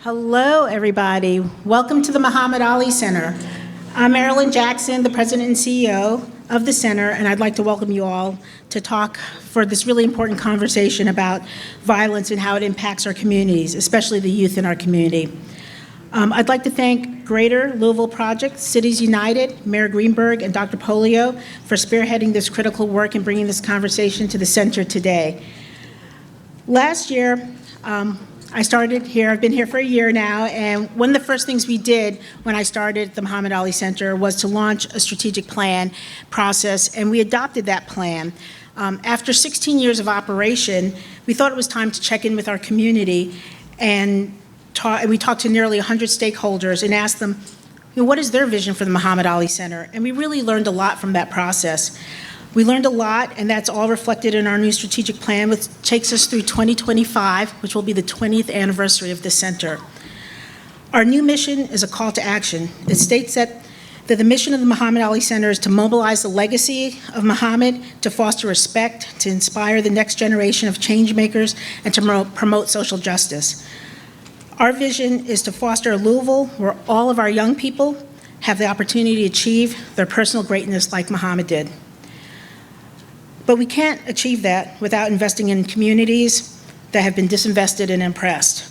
Hello, everybody. Welcome to the Muhammad Ali Center. I'm Marilyn Jackson, the president and CEO of the center, and I'd like to welcome you all to talk for this really important conversation about violence and how it impacts our communities, especially the youth in our community. I'd like to thank Greater Louisville Project, Cities United, Mayor Greenberg, and Dr. Polio for spearheading this critical work and bringing this conversation to the center today. Last year, I started here. I've been here for a year now, and one of the first things we did when I started the Muhammad Ali Center was to launch a strategic plan process, and we adopted that plan. After 16 years of operation, we thought it was time to check in with our community, and we talked to nearly 100 stakeholders and asked them, what is their vision for the Muhammad Ali Center? And we really learned a lot from that process. We learned a lot, and that's all reflected in our new strategic plan, which takes us through 2025, which will be the 20th anniversary of the center. Our new mission is a call to action. It states that the mission of the Muhammad Ali Center is to mobilize the legacy of Muhammad, to foster respect, to inspire the next generation of change makers, and to promote social justice. Our vision is to foster a Louisville where all of our young people have the opportunity to achieve their personal greatness like Muhammad did. But we can't achieve that without investing in communities that have been disinvested and oppressed.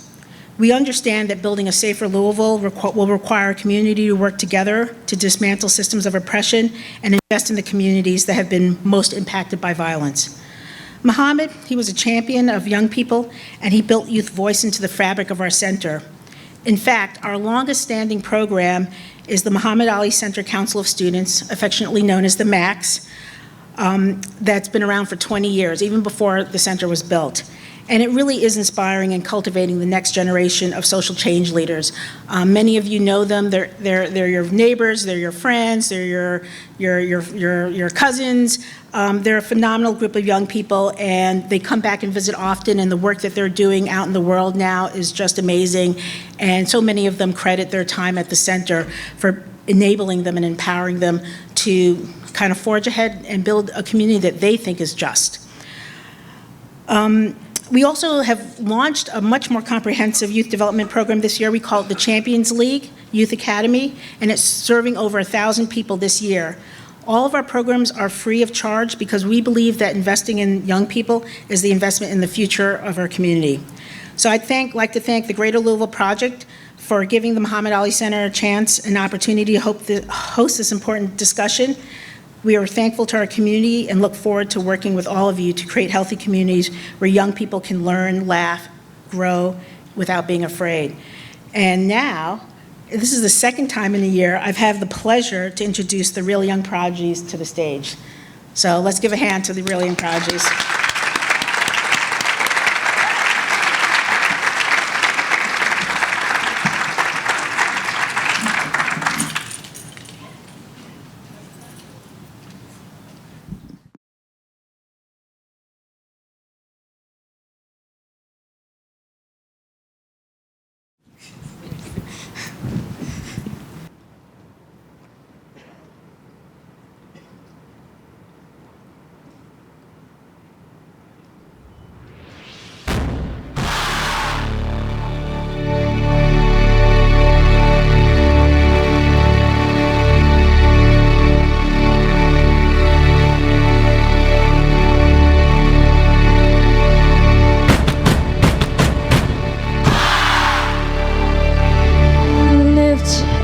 We understand that building a safer Louisville will require a community to work together to dismantle systems of oppression and invest in the communities that have been most impacted by violence. Muhammad, he was a champion of young people, and he built youth voice into the fabric of our center. In fact, our longest standing program is the Muhammad Ali Center Council of Students, affectionately known as the MACS, that's been around for 20 years, even before the center was built. And it really is inspiring and cultivating the next generation of social change leaders. Many of you know them. They're your neighbors, they're your friends, they're your cousins. They're a phenomenal group of young people, and they come back and visit often, and the work that they're doing out in the world now is just amazing. And so many of them credit their time at the center for enabling them and empowering them to kind of forge ahead and build a community that they think is just. We also have launched a much more comprehensive youth development program this year. We call it the Champions League Youth Academy, and it's serving over 1,000 people this year. All of our programs are free of charge because we believe that investing in young people is the investment in the future of our community. So I'd like to thank the Greater Louisville Project for giving the Muhammad Ali Center a chance and opportunity to host this important discussion. We are thankful to our community and look forward to working with all of you to create healthy communities where young people can learn, laugh, grow without being afraid. And now, this is the second time in a year I've had the pleasure to introduce the Real Young Prodigies to the stage. So let's give a hand to the Real Young Prodigies.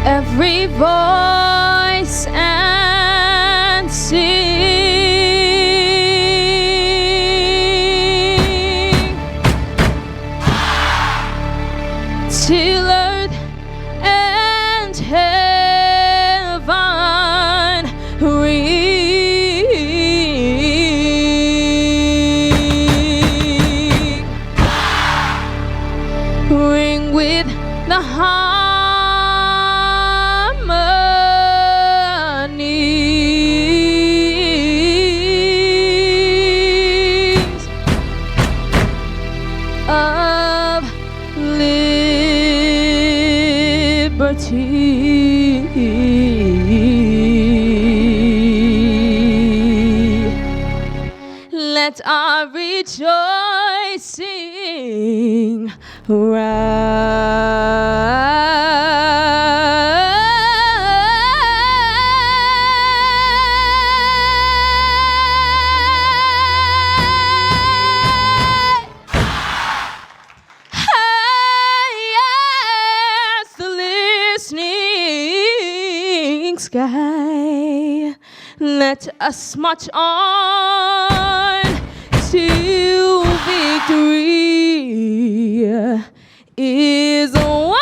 Every voice and sing till earth and heaven ring with the of liberty. Let our rejoicing rise. Let us march on till victory is won.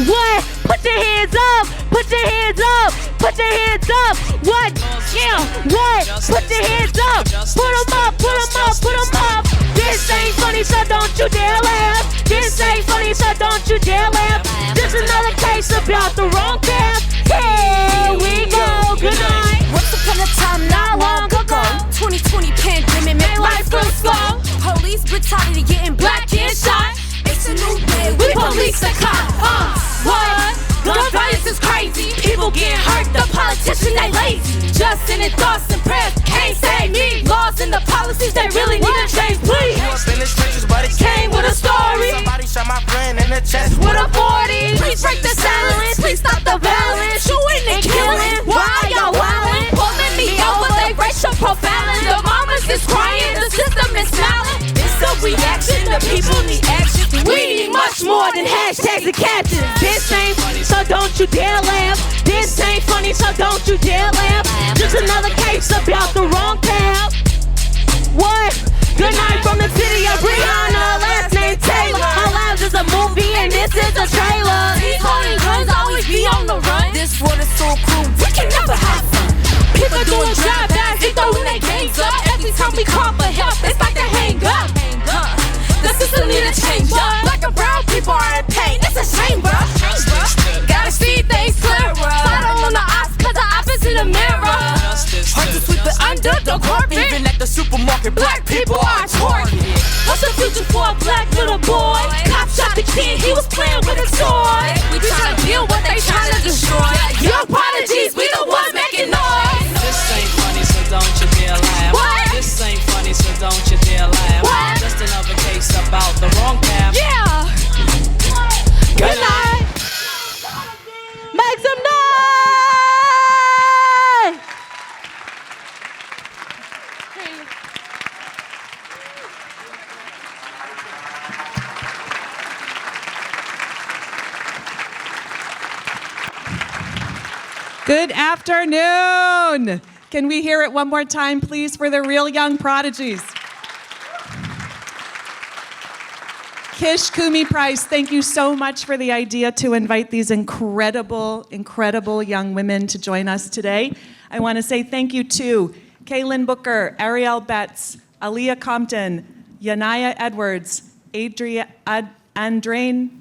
What? Put your hands up. Put your hands up. Put your hands up. What? Yeah. What? Put your hands up. Put them up. Put them up. Put them up. This ain't funny, so don't you dare laugh. This ain't funny, so don't you dare laugh. This another case about the wrong path. Here we go. Good night. Once upon a time, not long ago, 2020 pandemic made life go slow. Police brutality getting black and shot. It's a new day with police and cops. What? Gun violence is crazy. People getting hurt, the politicians they lazy. Just in their thoughts and prayers can't save me. Laws and the policies they really need to change, please. In the trenches, but it Came with a story. Somebody shot my friend in the chest With a 40. Please break the silence. Please stop the violence. Shooting and killing. Why are y'all wildin'? Pulling me over, they racial profiling. The mamas is crying, the system is smiling. It's a reaction, the people need action. We need much more than hashtags and captions. This ain't funny, so don't you dare laugh. This ain't funny, so don't you dare laugh. Just another case about the wrong path. What? Good night from the city of Brianna, last name Taylor. Our lives is a movie and this is a trailer. These holding guns always be on the run. This water's so cool, we can never have fun. People doing drive-bys, they throwing their gangs up. Every time we call for help, it's like they hang up. The system need to change up. Black and brown people are in pain. It's a shame, bro. Gotta see things clearer. Slide on the ops, cause the op is in the mirror. Hard to sweep it under the carpet. Even at the supermarket, Black people are target. What's the future for a black little boy? Cop shot the kid, he was playing with a toy. We tryna build what they tryna destroy. Your apologies, we the ones making noise. This ain't funny, so don't you dare laugh. What? This ain't funny, so don't you dare laugh. What? Just another case about the wrong path. Yeah. Good night. Make some noise. Good afternoon. Can we hear it one more time, please, for the real young prodigies? Kish, Kumi, Price, thank you so much for the idea to invite these incredible, incredible young women to join us today. I want to say thank you to Kaylin Booker, Ariel Betts, Aaliyah Compton, Yanaya Edwards, Andrene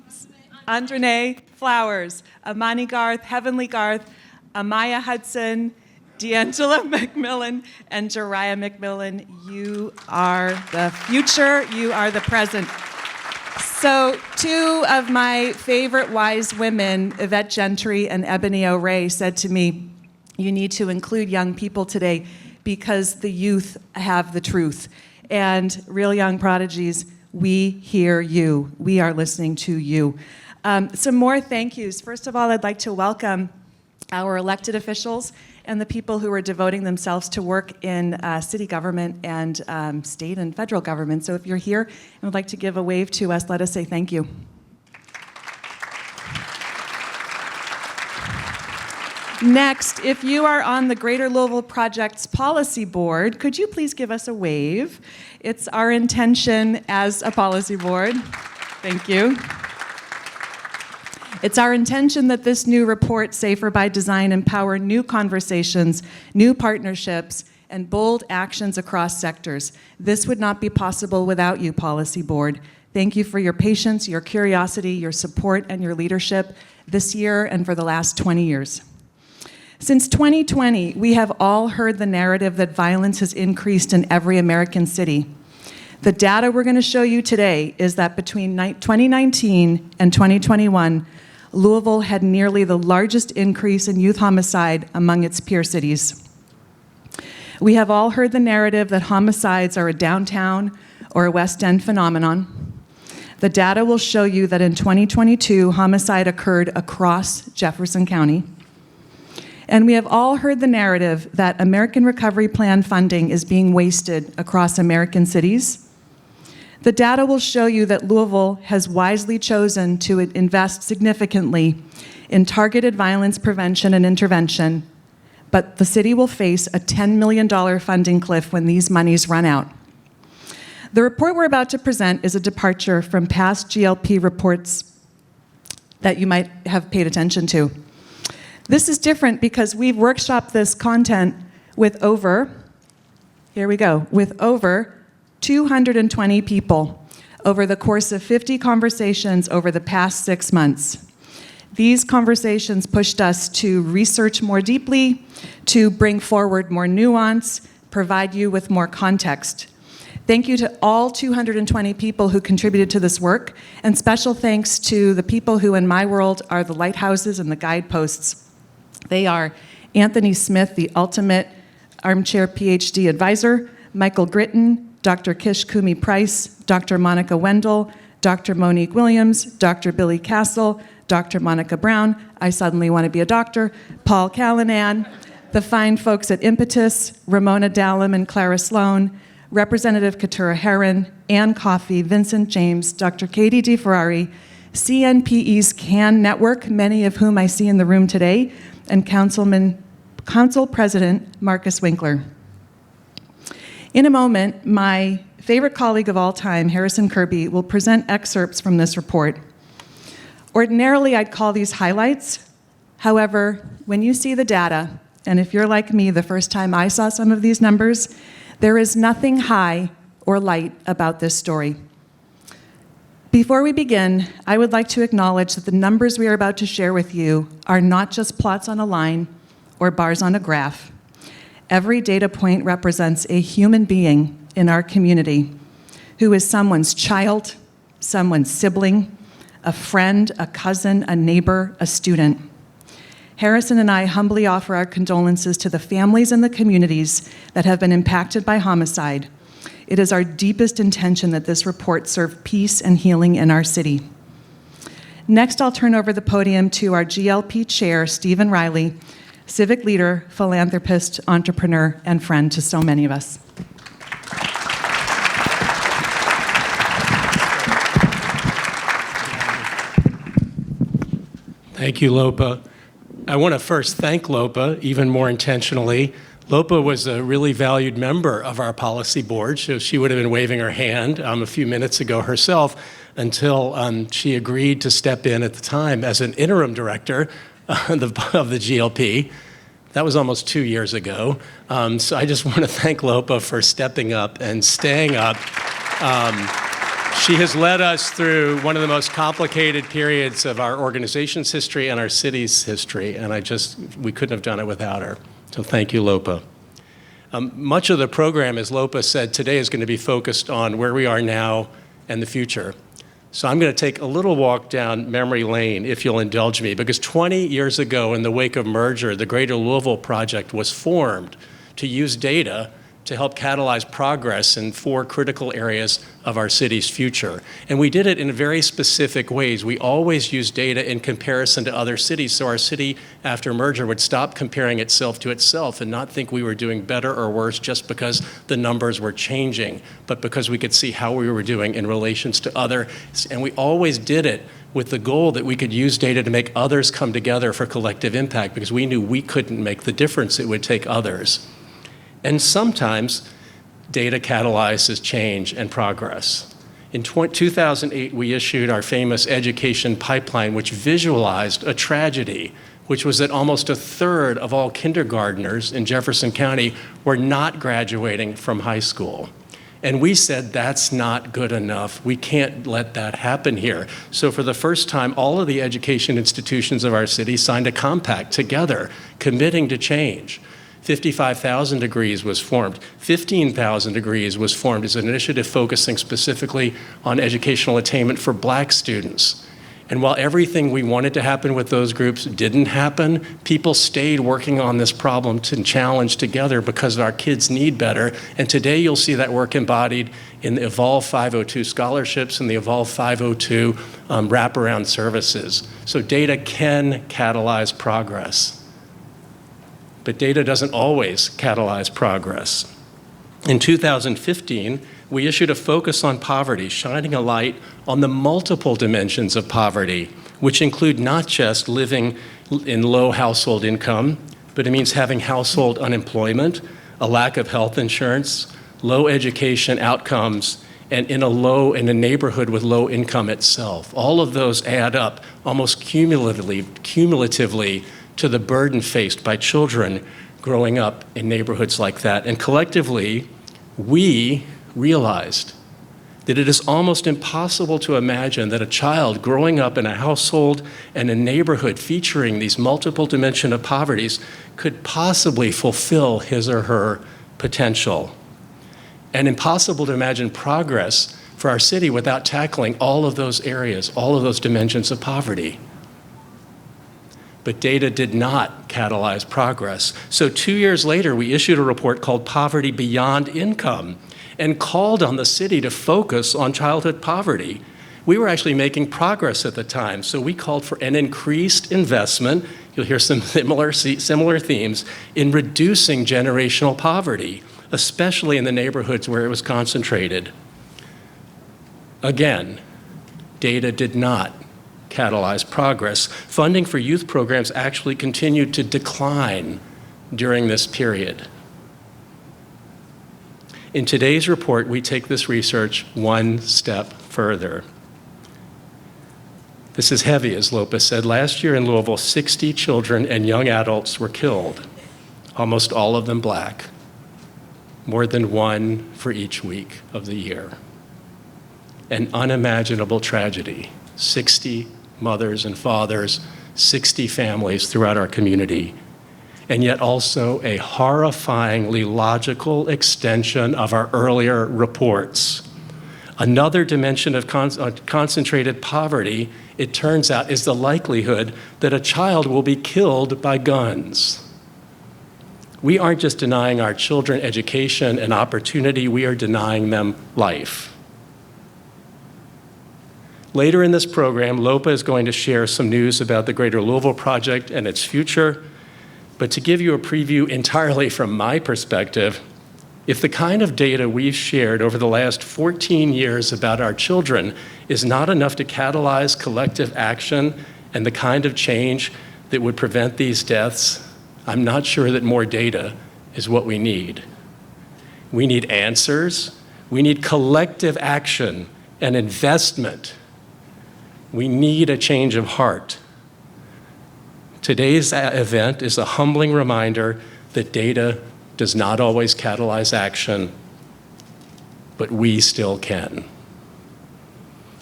Flowers, Amani Garth, Heavenly Garth, Amaya Hudson, D'Angela McMillan, and Jariah McMillan. You are the future. You are the present. So two of my favorite wise women, Yvette Gentry and Ebony O'Ray, said to me, you need to include young people today because the youth have the truth. And real young prodigies, we hear you. We are listening to you. Some more thank yous. First of all, I'd like to welcome our elected officials and the people who are devoting themselves to work in city government and state and federal government. So if you're here and would like to give a wave to us, let us say thank you. Next, if you are on the Greater Louisville Project's policy board, could you please give us a wave? It's our intention as a policy board. Thank you. It's our intention that this new report, Safer by Design, empower new conversations, new partnerships, and bold actions across sectors. This would not be possible without you, Policy Board. Thank you for your patience, your curiosity, your support, and your leadership this year and for the last 20 years. Since 2020, we have all heard the narrative that violence has increased in every American city. The data we're going to show you today is that between 2019 and 2021, Louisville had nearly the largest increase in youth homicide among its peer cities. We have all heard the narrative that homicides are a downtown or a West End phenomenon. The data will show you that in 2022, homicide occurred across Jefferson County. And we have all heard the narrative that American Recovery Plan funding is being wasted across American cities. The data will show you that Louisville has wisely chosen to invest significantly in targeted violence prevention and intervention, but the city will face a $10 million funding cliff when these monies run out. The report we're about to present is a departure from past GLP reports that you might have paid attention to. This is different because we've workshopped this content with over 220 people over the course of 50 conversations over the past 6 months. These conversations pushed us to research more deeply, to bring forward more nuance, provide you with more context. Thank you to all 220 people who contributed to this work, and special thanks to the people who, in my world, are the lighthouses and the guideposts. They are Anthony Smith, the ultimate armchair PhD advisor, Michael Gritton, Dr. Kish Kumi Price, Dr. Monica Wendell, Dr. Monique Williams, Dr. Billy Castle, Dr. Monica Brown, I suddenly want to be a doctor, Paul Callanan, the fine folks at Impetus, Ramona Dallum and Clara Sloan, Representative Keturah Herron, Ann Coffey, Vincent James, Dr. Katie DeFerrari, CNPE's CAN Network, many of whom I see in the room today, and Council President Marcus Winkler. In a moment, my favorite colleague of all time, Harrison Kirby, will present excerpts from this report. Ordinarily, I'd call these highlights. However, when you see the data, and if you're like me, the first time I saw some of these numbers, there is nothing high or light about this story. Before we begin, I would like to acknowledge that the numbers we are about to share with you are not just plots on a line or bars on a graph. Every data point represents a human being in our community who is someone's child, someone's sibling, a friend, a cousin, a neighbor, a student. Harrison and I humbly offer our condolences to the families and the communities that have been impacted by homicide. It is our deepest intention that this report serve peace and healing in our city. Next, I'll turn over the podium to our GLP chair, Stephen Riley, civic leader, philanthropist, entrepreneur, and friend to so many of us. Thank you, Lopa. I want to first thank Lopa, even more intentionally. Lopa was a really valued member of our policy board, so she would have been waving her hand a few minutes ago herself until she agreed to step in at the time as an interim director of the GLP. That was almost 2 years ago. So I just want to thank Lopa for stepping up and staying up. She has led us through one of the most complicated periods of our organization's history and our city's history, and we couldn't have done it without her. So thank you, Lopa. Much of the program, as Lopa said, today is going to be focused on where we are now and the future. So I'm going to take a little walk down memory lane, if you'll indulge me, because 20 years ago, in the wake of merger, the Greater Louisville Project was formed to use data to help catalyze progress in 4 critical areas of our city's future. And we did it in very specific ways. We always used data in comparison to other cities, so our city, after merger, would stop comparing itself to itself and not think we were doing better or worse just because the numbers were changing, but because we could see how we were doing in relations to others. And we always did it with the goal that we could use data to make others come together for collective impact, because we knew we couldn't make the difference it would take others. And sometimes data catalyzes change and progress. In 2008, we issued our famous education pipeline, which visualized a tragedy, which was that almost a third of all kindergartners in Jefferson County were not graduating from high school. And we said, that's not good enough. We can't let that happen here. So for the first time, all of the education institutions of our city signed a compact together, committing to change. 55,000 Degrees was formed. 15,000 Degrees was formed as an initiative focusing specifically on educational attainment for Black students. And while everything we wanted to happen with those groups didn't happen, people stayed working on this problem to challenge together because our kids need better. And today you'll see that work embodied in the Evolve 502 scholarships and the Evolve 502 wraparound services. So data can catalyze progress. But data doesn't always catalyze progress. In 2015, we issued a focus on poverty, shining a light on the multiple dimensions of poverty, which include not just living in low household income, but it means having household unemployment, a lack of health insurance, low education outcomes, and in a neighborhood with low income itself. All of those add up almost cumulatively to the burden faced by children growing up in neighborhoods like that. And collectively, we realized that it is almost impossible to imagine that a child growing up in a household and a neighborhood featuring these multiple dimensions of poverties could possibly fulfill his or her potential. And impossible to imagine progress for our city without tackling all of those areas, all of those dimensions of poverty. But data did not catalyze progress. So 2 years later, we issued a report called Poverty Beyond Income and called on the city to focus on childhood poverty. We were actually making progress at the time, so we called for an increased investment, you'll hear some similar themes, in reducing generational poverty, especially in the neighborhoods where it was concentrated. Again, data did not catalyze progress. Funding for youth programs actually continued to decline during this period. In today's report, we take this research one step further. This is heavy, as Lopez said. Last year in Louisville, 60 children and young adults were killed, almost all of them black, more than one for each week of the year. An unimaginable tragedy. 60 mothers and fathers, 60 families throughout our community, and yet also a horrifyingly logical extension of our earlier reports. Another dimension of concentrated poverty, it turns out, is the likelihood that a child will be killed by guns. We aren't just denying our children education and opportunity, we are denying them life. Later in this program, Lopa is going to share some news about the Greater Louisville Project and its future. But to give you a preview entirely from my perspective, if the kind of data we've shared over the last 14 years about our children is not enough to catalyze collective action and the kind of change that would prevent these deaths, I'm not sure that more data is what we need. We need answers. We need collective action and investment. We need a change of heart. Today's event is a humbling reminder that data does not always catalyze action, but we still can.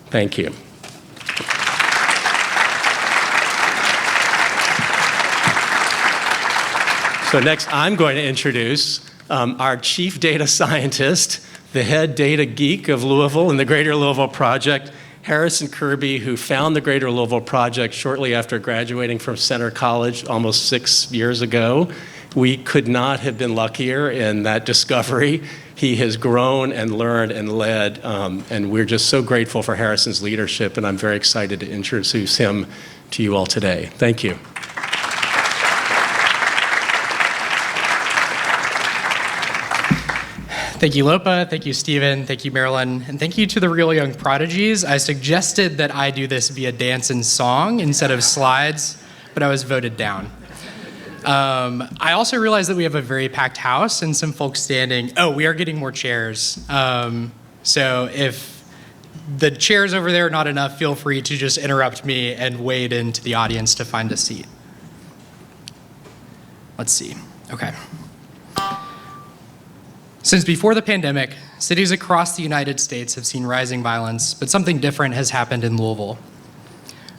Thank you. So next, I'm going to introduce our chief data scientist, the head data geek of Louisville and the Greater Louisville Project, Harrison Kirby, who found the Greater Louisville Project shortly after graduating from Center College almost 6 years ago. We could not have been luckier in that discovery. He has grown and learned and led, and we're just so grateful for Harrison's leadership, and I'm very excited to introduce him to you all today. Thank you. Thank you, Lopa. Thank you, Stephen. Thank you, Marilyn. And thank you to the Real Young Prodigies. I suggested that I do this via dance and song instead of slides, but I was voted down. I also realized that we have a very packed house and some folks standing. Oh, we are getting more chairs. So if the chairs over there are not enough, feel free to just interrupt me and wade into the audience to find a seat. Let's see. Okay. Since before the pandemic, cities across the United States have seen rising violence, but something different has happened in Louisville.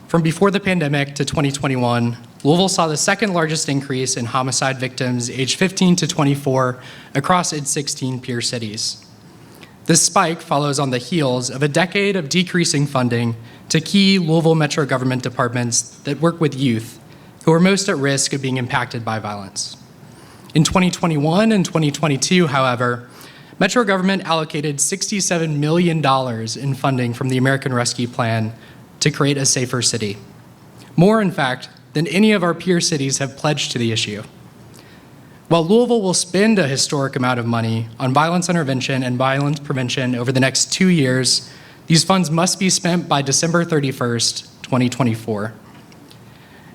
From before the pandemic to 2021, Louisville saw the second largest increase in homicide victims aged 15 to 24 across its 16 peer cities. This spike follows on the heels of a decade of decreasing funding to key Louisville Metro government departments that work with youth who are most at risk of being impacted by violence. In 2021 and 2022, however, Metro government allocated $67 million in funding from the American Rescue Plan to create a safer city. More, in fact, than any of our peer cities have pledged to the issue. While Louisville will spend a historic amount of money on violence intervention and violence prevention over the next 2 years, these funds must be spent by December 31st, 2024.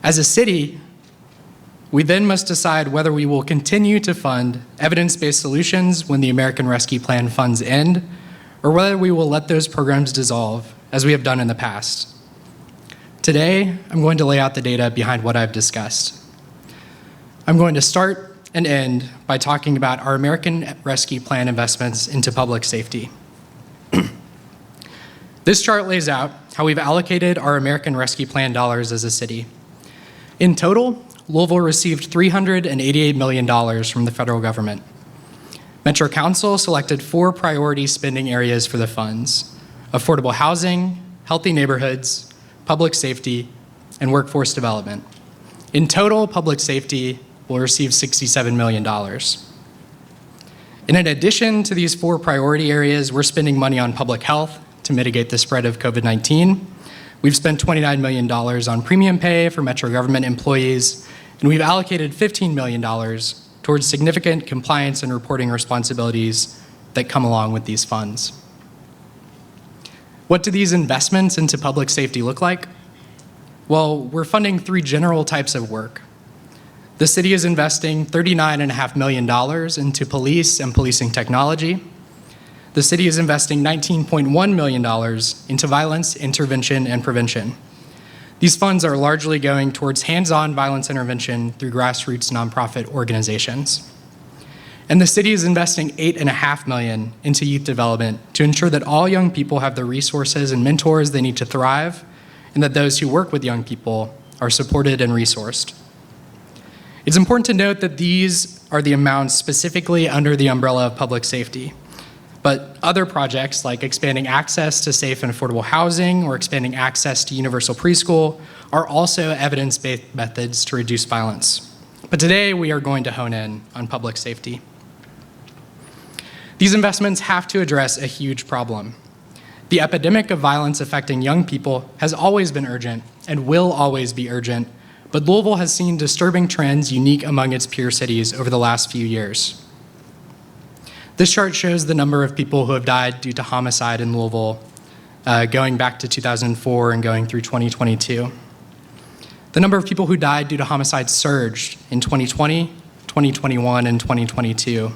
As a city, we then must decide whether we will continue to fund evidence-based solutions when the American Rescue Plan funds end, or whether we will let those programs dissolve, as we have done in the past. Today, I'm going to lay out the data behind what I've discussed. I'm going to start and end by talking about our American Rescue Plan investments into public safety. This chart lays out how we've allocated our American Rescue Plan dollars as a city. In total, Louisville received $388 million from the federal government. Metro Council selected 4 priority spending areas for the funds: affordable housing, healthy neighborhoods, public safety, and workforce development. In total, public safety will receive $67 million. And in addition to these 4 priority areas, we're spending money on public health to mitigate the spread of COVID-19. We've spent $29 million on premium pay for Metro government employees, and we've allocated $15 million towards significant compliance and reporting responsibilities that come along with these funds. What do these investments into public safety look like? Well, we're funding 3 general types of work. The city is investing $39.5 million into police and policing technology. The city is investing $19.1 million into violence intervention and prevention. These funds are largely going towards hands-on violence intervention through grassroots nonprofit organizations. And the city is investing $8.5 million into youth development to ensure that all young people have the resources and mentors they need to thrive, and that those who work with young people are supported and resourced. It's important to note that these are the amounts specifically under the umbrella of public safety. But other projects like expanding access to safe and affordable housing or expanding access to universal preschool are also evidence-based methods to reduce violence. But today we are going to hone in on public safety. These investments have to address a huge problem. The epidemic of violence affecting young people has always been urgent and will always be urgent, but Louisville has seen disturbing trends unique among its peer cities over the last few years. This chart shows the number of people who have died due to homicide in Louisville, going back to 2004 and going through 2022. The number of people who died due to homicide surged in 2020, 2021, and 2022.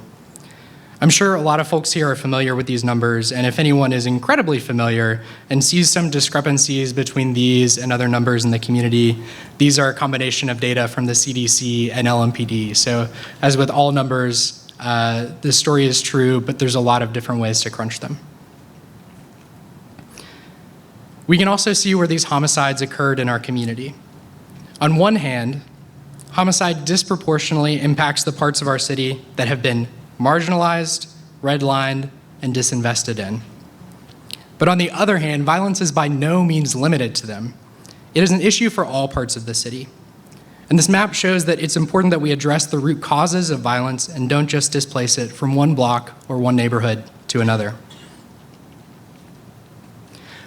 I'm sure a lot of folks here are familiar with these numbers, and if anyone is incredibly familiar and sees some discrepancies between these and other numbers in the community, these are a combination of data from the CDC and LMPD. So as with all numbers, the story is true, but there's a lot of different ways to crunch them. We can also see where these homicides occurred in our community. On one hand, homicide disproportionately impacts the parts of our city that have been marginalized, redlined, and disinvested in. But on the other hand, violence is by no means limited to them. It is an issue for all parts of the city. And this map shows that it's important that we address the root causes of violence and don't just displace it from one block or one neighborhood to another.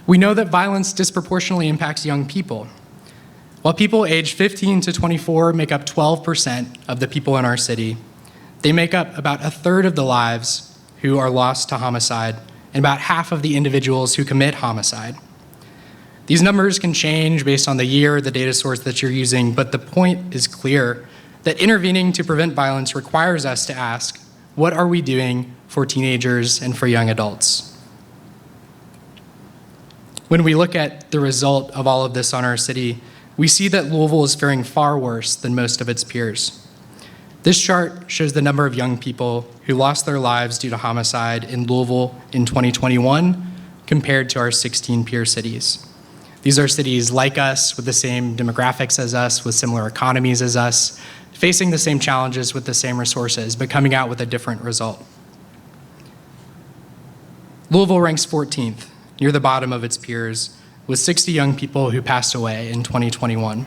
We know that violence disproportionately impacts young people. While people aged 15 to 24 make up 12% of the people in our city, they make up about a third of the lives who are lost to homicide and about half of the individuals who commit homicide. These numbers can change based on the year, the data source that you're using, but the point is clear that intervening to prevent violence requires us to ask, what are we doing for teenagers and for young adults? When we look at the result of all of this on our city, we see that Louisville is faring far worse than most of its peers. This chart shows the number of young people who lost their lives due to homicide in Louisville in 2021 compared to our 16 peer cities. These are cities like us, with the same demographics as us, with similar economies as us, facing the same challenges with the same resources, but coming out with a different result. Louisville ranks 14th, near the bottom of its peers, with 60 young people who passed away in 2021.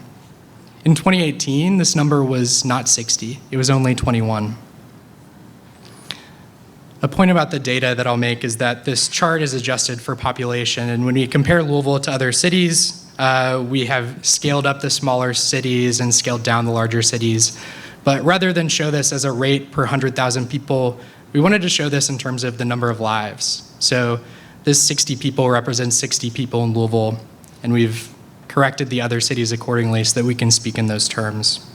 In 2018, this number was not 60, it was only 21. A point about the data that I'll make is that this chart is adjusted for population, and when we compare Louisville to other cities, we have scaled up the smaller cities and scaled down the larger cities. But rather than show this as a rate per 100,000 people, we wanted to show this in terms of the number of lives. So this 60 people represents 60 people in Louisville, and we've corrected the other cities accordingly so that we can speak in those terms.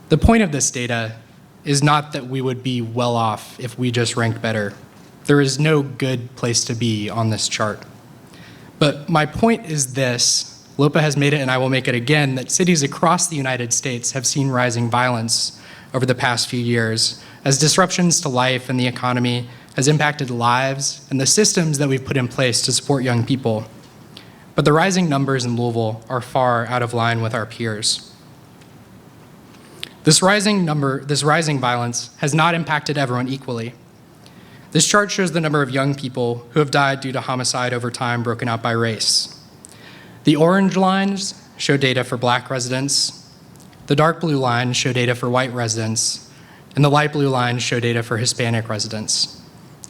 The point of this data is not that we would be well off if we just ranked better. There is no good place to be on this chart. But my point is this: LOPA has made it, and I will make it again, that cities across the United States have seen rising violence over the past few years as disruptions to life and the economy has impacted lives and the systems that we've put in place to support young people. But the rising numbers in Louisville are far out of line with our peers. This rising violence has not impacted everyone equally. This chart shows the number of young people who have died due to homicide over time broken out by race. The orange lines show data for Black residents, the dark blue lines show data for white residents, and the light blue lines show data for Hispanic residents.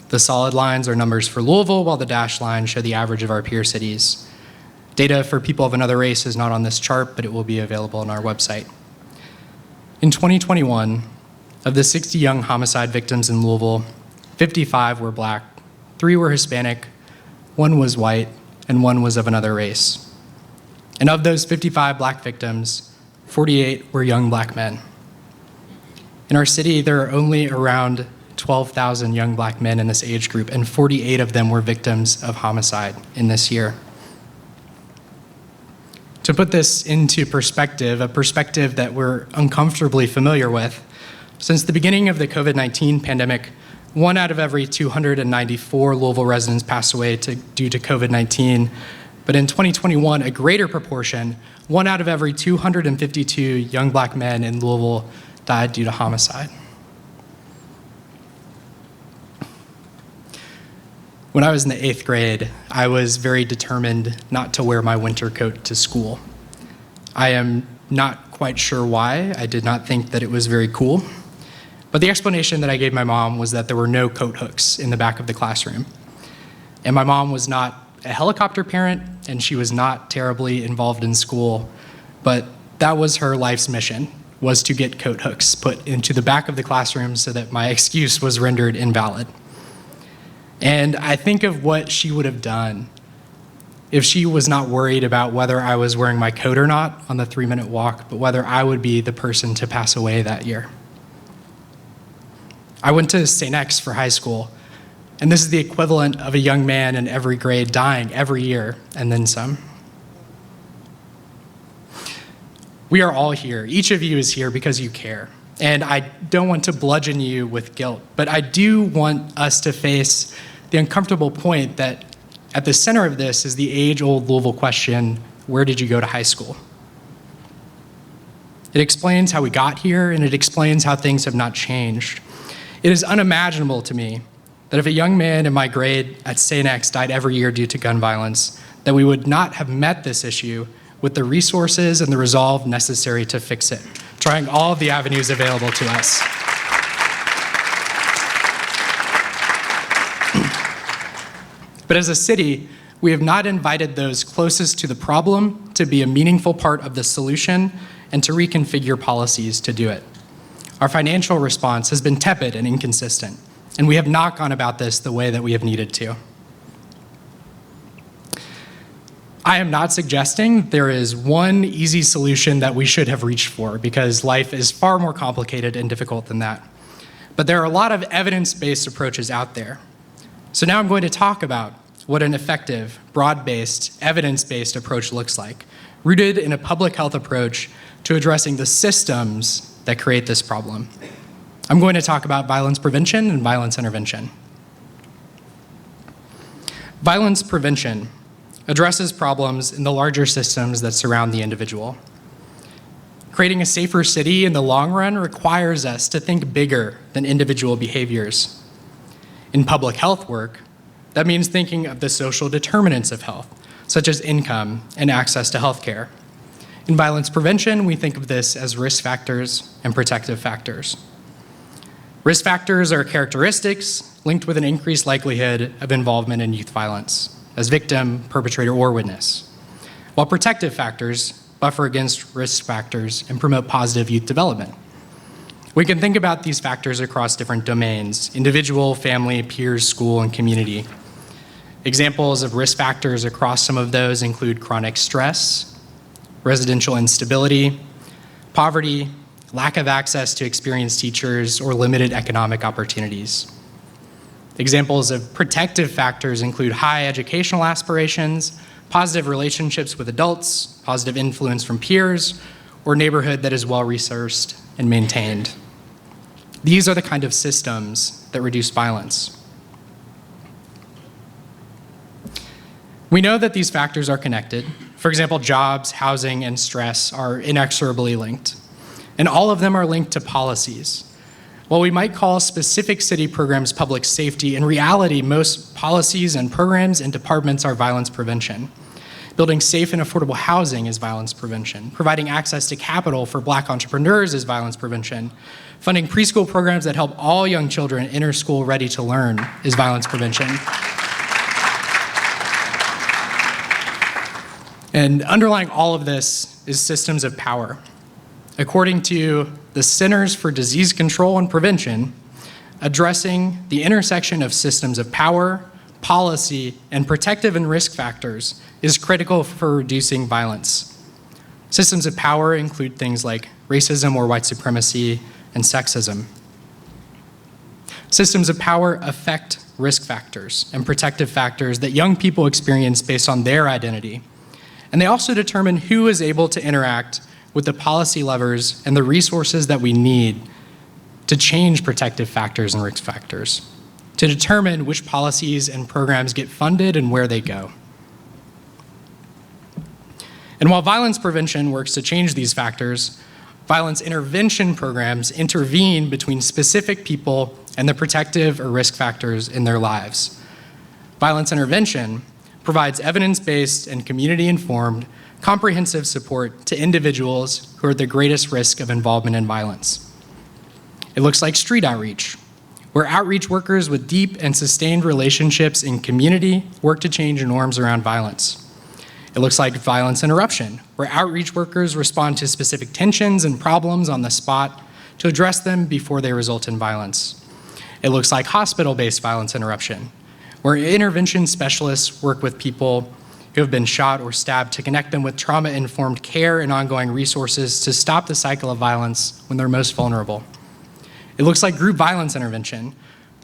The solid lines are numbers for Louisville, while the dashed lines show the average of our peer cities. Data for people of another race is not on this chart, but it will be available on our website. In 2021, of the 60 young homicide victims in Louisville, 55 were Black, 3 were Hispanic, 1 was white, and 1 was of another race. And of those 55 Black victims, 48 were young Black men. In our city, there are only around 12,000 young Black men in this age group, and 48 of them were victims of homicide in this year. To put this into perspective, a perspective that we're uncomfortably familiar with, since the beginning of the COVID-19 pandemic, 1 out of every 294 Louisville residents passed away due to COVID-19. But in 2021, a greater proportion, 1 out of every 252 young Black men in Louisville died due to homicide. When I was in the 8th grade, I was very determined not to wear my winter coat to school. I am not quite sure why. I did not think that it was very cool. But the explanation that I gave my mom was that there were no coat hooks in the back of the classroom. And my mom was not a helicopter parent, and she was not terribly involved in school, but that was her life's mission, was to get coat hooks put into the back of the classroom so that my excuse was rendered invalid. And I think of what she would have done if she was not worried about whether I was wearing my coat or not on the 3-minute walk, but whether I would be the person to pass away that year. I went to St. X for high school, and this is the equivalent of a young man in every grade dying every year, and then some. We are all here. Each of you is here because you care. And I don't want to bludgeon you with guilt, but I do want us to face the uncomfortable point that at the center of this is the age-old Louisville question, where did you go to high school? It explains how we got here, and it explains how things have not changed. It is unimaginable to me that if a young man in my grade at St. X died every year due to gun violence, that we would not have met this issue with the resources and the resolve necessary to fix it, trying all of the avenues available to us. But as a city, we have not invited those closest to the problem to be a meaningful part of the solution and to reconfigure policies to do it. Our financial response has been tepid and inconsistent, and we have not gone about this the way that we have needed to. I am not suggesting there is one easy solution that we should have reached for, because life is far more complicated and difficult than that. But there are a lot of evidence-based approaches out there. So now I'm going to talk about what an effective, broad-based, evidence-based approach looks like, rooted in a public health approach to addressing the systems that create this problem. I'm going to talk about violence prevention and violence intervention. Violence prevention addresses problems in the larger systems that surround the individual. Creating a safer city in the long run requires us to think bigger than individual behaviors. In public health work, that means thinking of the social determinants of health, such as income and access to health care. In violence prevention, we think of this as risk factors and protective factors. Risk factors are characteristics linked with an increased likelihood of involvement in youth violence as victim, perpetrator, or witness. While protective factors buffer against risk factors, and promote positive youth development. We can think about these factors across different domains: individual, family, peers, school, and community. Examples of risk factors across some of those include chronic stress, residential instability, poverty, lack of access to experienced teachers, or limited economic opportunities. Examples of protective factors include high educational aspirations, positive relationships with adults, positive influence from peers, or neighborhood that is well-resourced and maintained. These are the kind of systems that reduce violence. We know that these factors are connected. For example, jobs, housing, and stress are inexorably linked. And all of them are linked to policies. While we might call specific city programs public safety, in reality, most policies and programs and departments are violence prevention. Building safe and affordable housing is violence prevention. Providing access to capital for Black entrepreneurs is violence prevention. Funding preschool programs that help all young children enter school ready to learn is violence prevention. And underlying all of this is systems of power. According to the Centers for Disease Control and Prevention, addressing the intersection of systems of power, policy, and protective and risk factors is critical for reducing violence. Systems of power include things like racism or white supremacy and sexism. Systems of power affect risk factors and protective factors that young people experience based on their identity. And they also determine who is able to interact with the policy levers and the resources that we need to change protective factors and risk factors, to determine which policies and programs get funded and where they go. And while violence prevention works to change these factors, violence intervention programs intervene between specific people and the protective or risk factors in their lives. Violence intervention provides evidence-based and community-informed comprehensive support to individuals who are at the greatest risk of involvement in violence. It looks like street outreach, where outreach workers with deep and sustained relationships in community work to change norms around violence. It looks like violence interruption, where outreach workers respond to specific tensions and problems on the spot to address them before they result in violence. It looks like hospital-based violence interruption, where intervention specialists work with people who have been shot or stabbed to connect them with trauma-informed care and ongoing resources to stop the cycle of violence when they're most vulnerable. It looks like group violence intervention,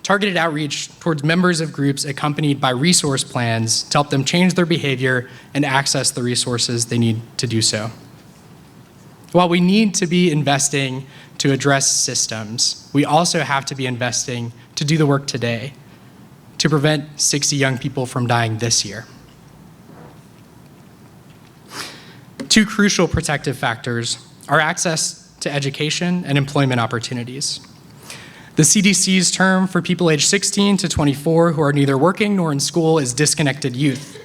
targeted outreach towards members of groups accompanied by resource plans to help them change their behavior and access the resources they need to do so. While we need to be investing to address systems, we also have to be investing to do the work today, to prevent 60 young people from dying this year. Two crucial protective factors are access to education and employment opportunities. The CDC's term for people aged 16 to 24 who are neither working nor in school is disconnected youth.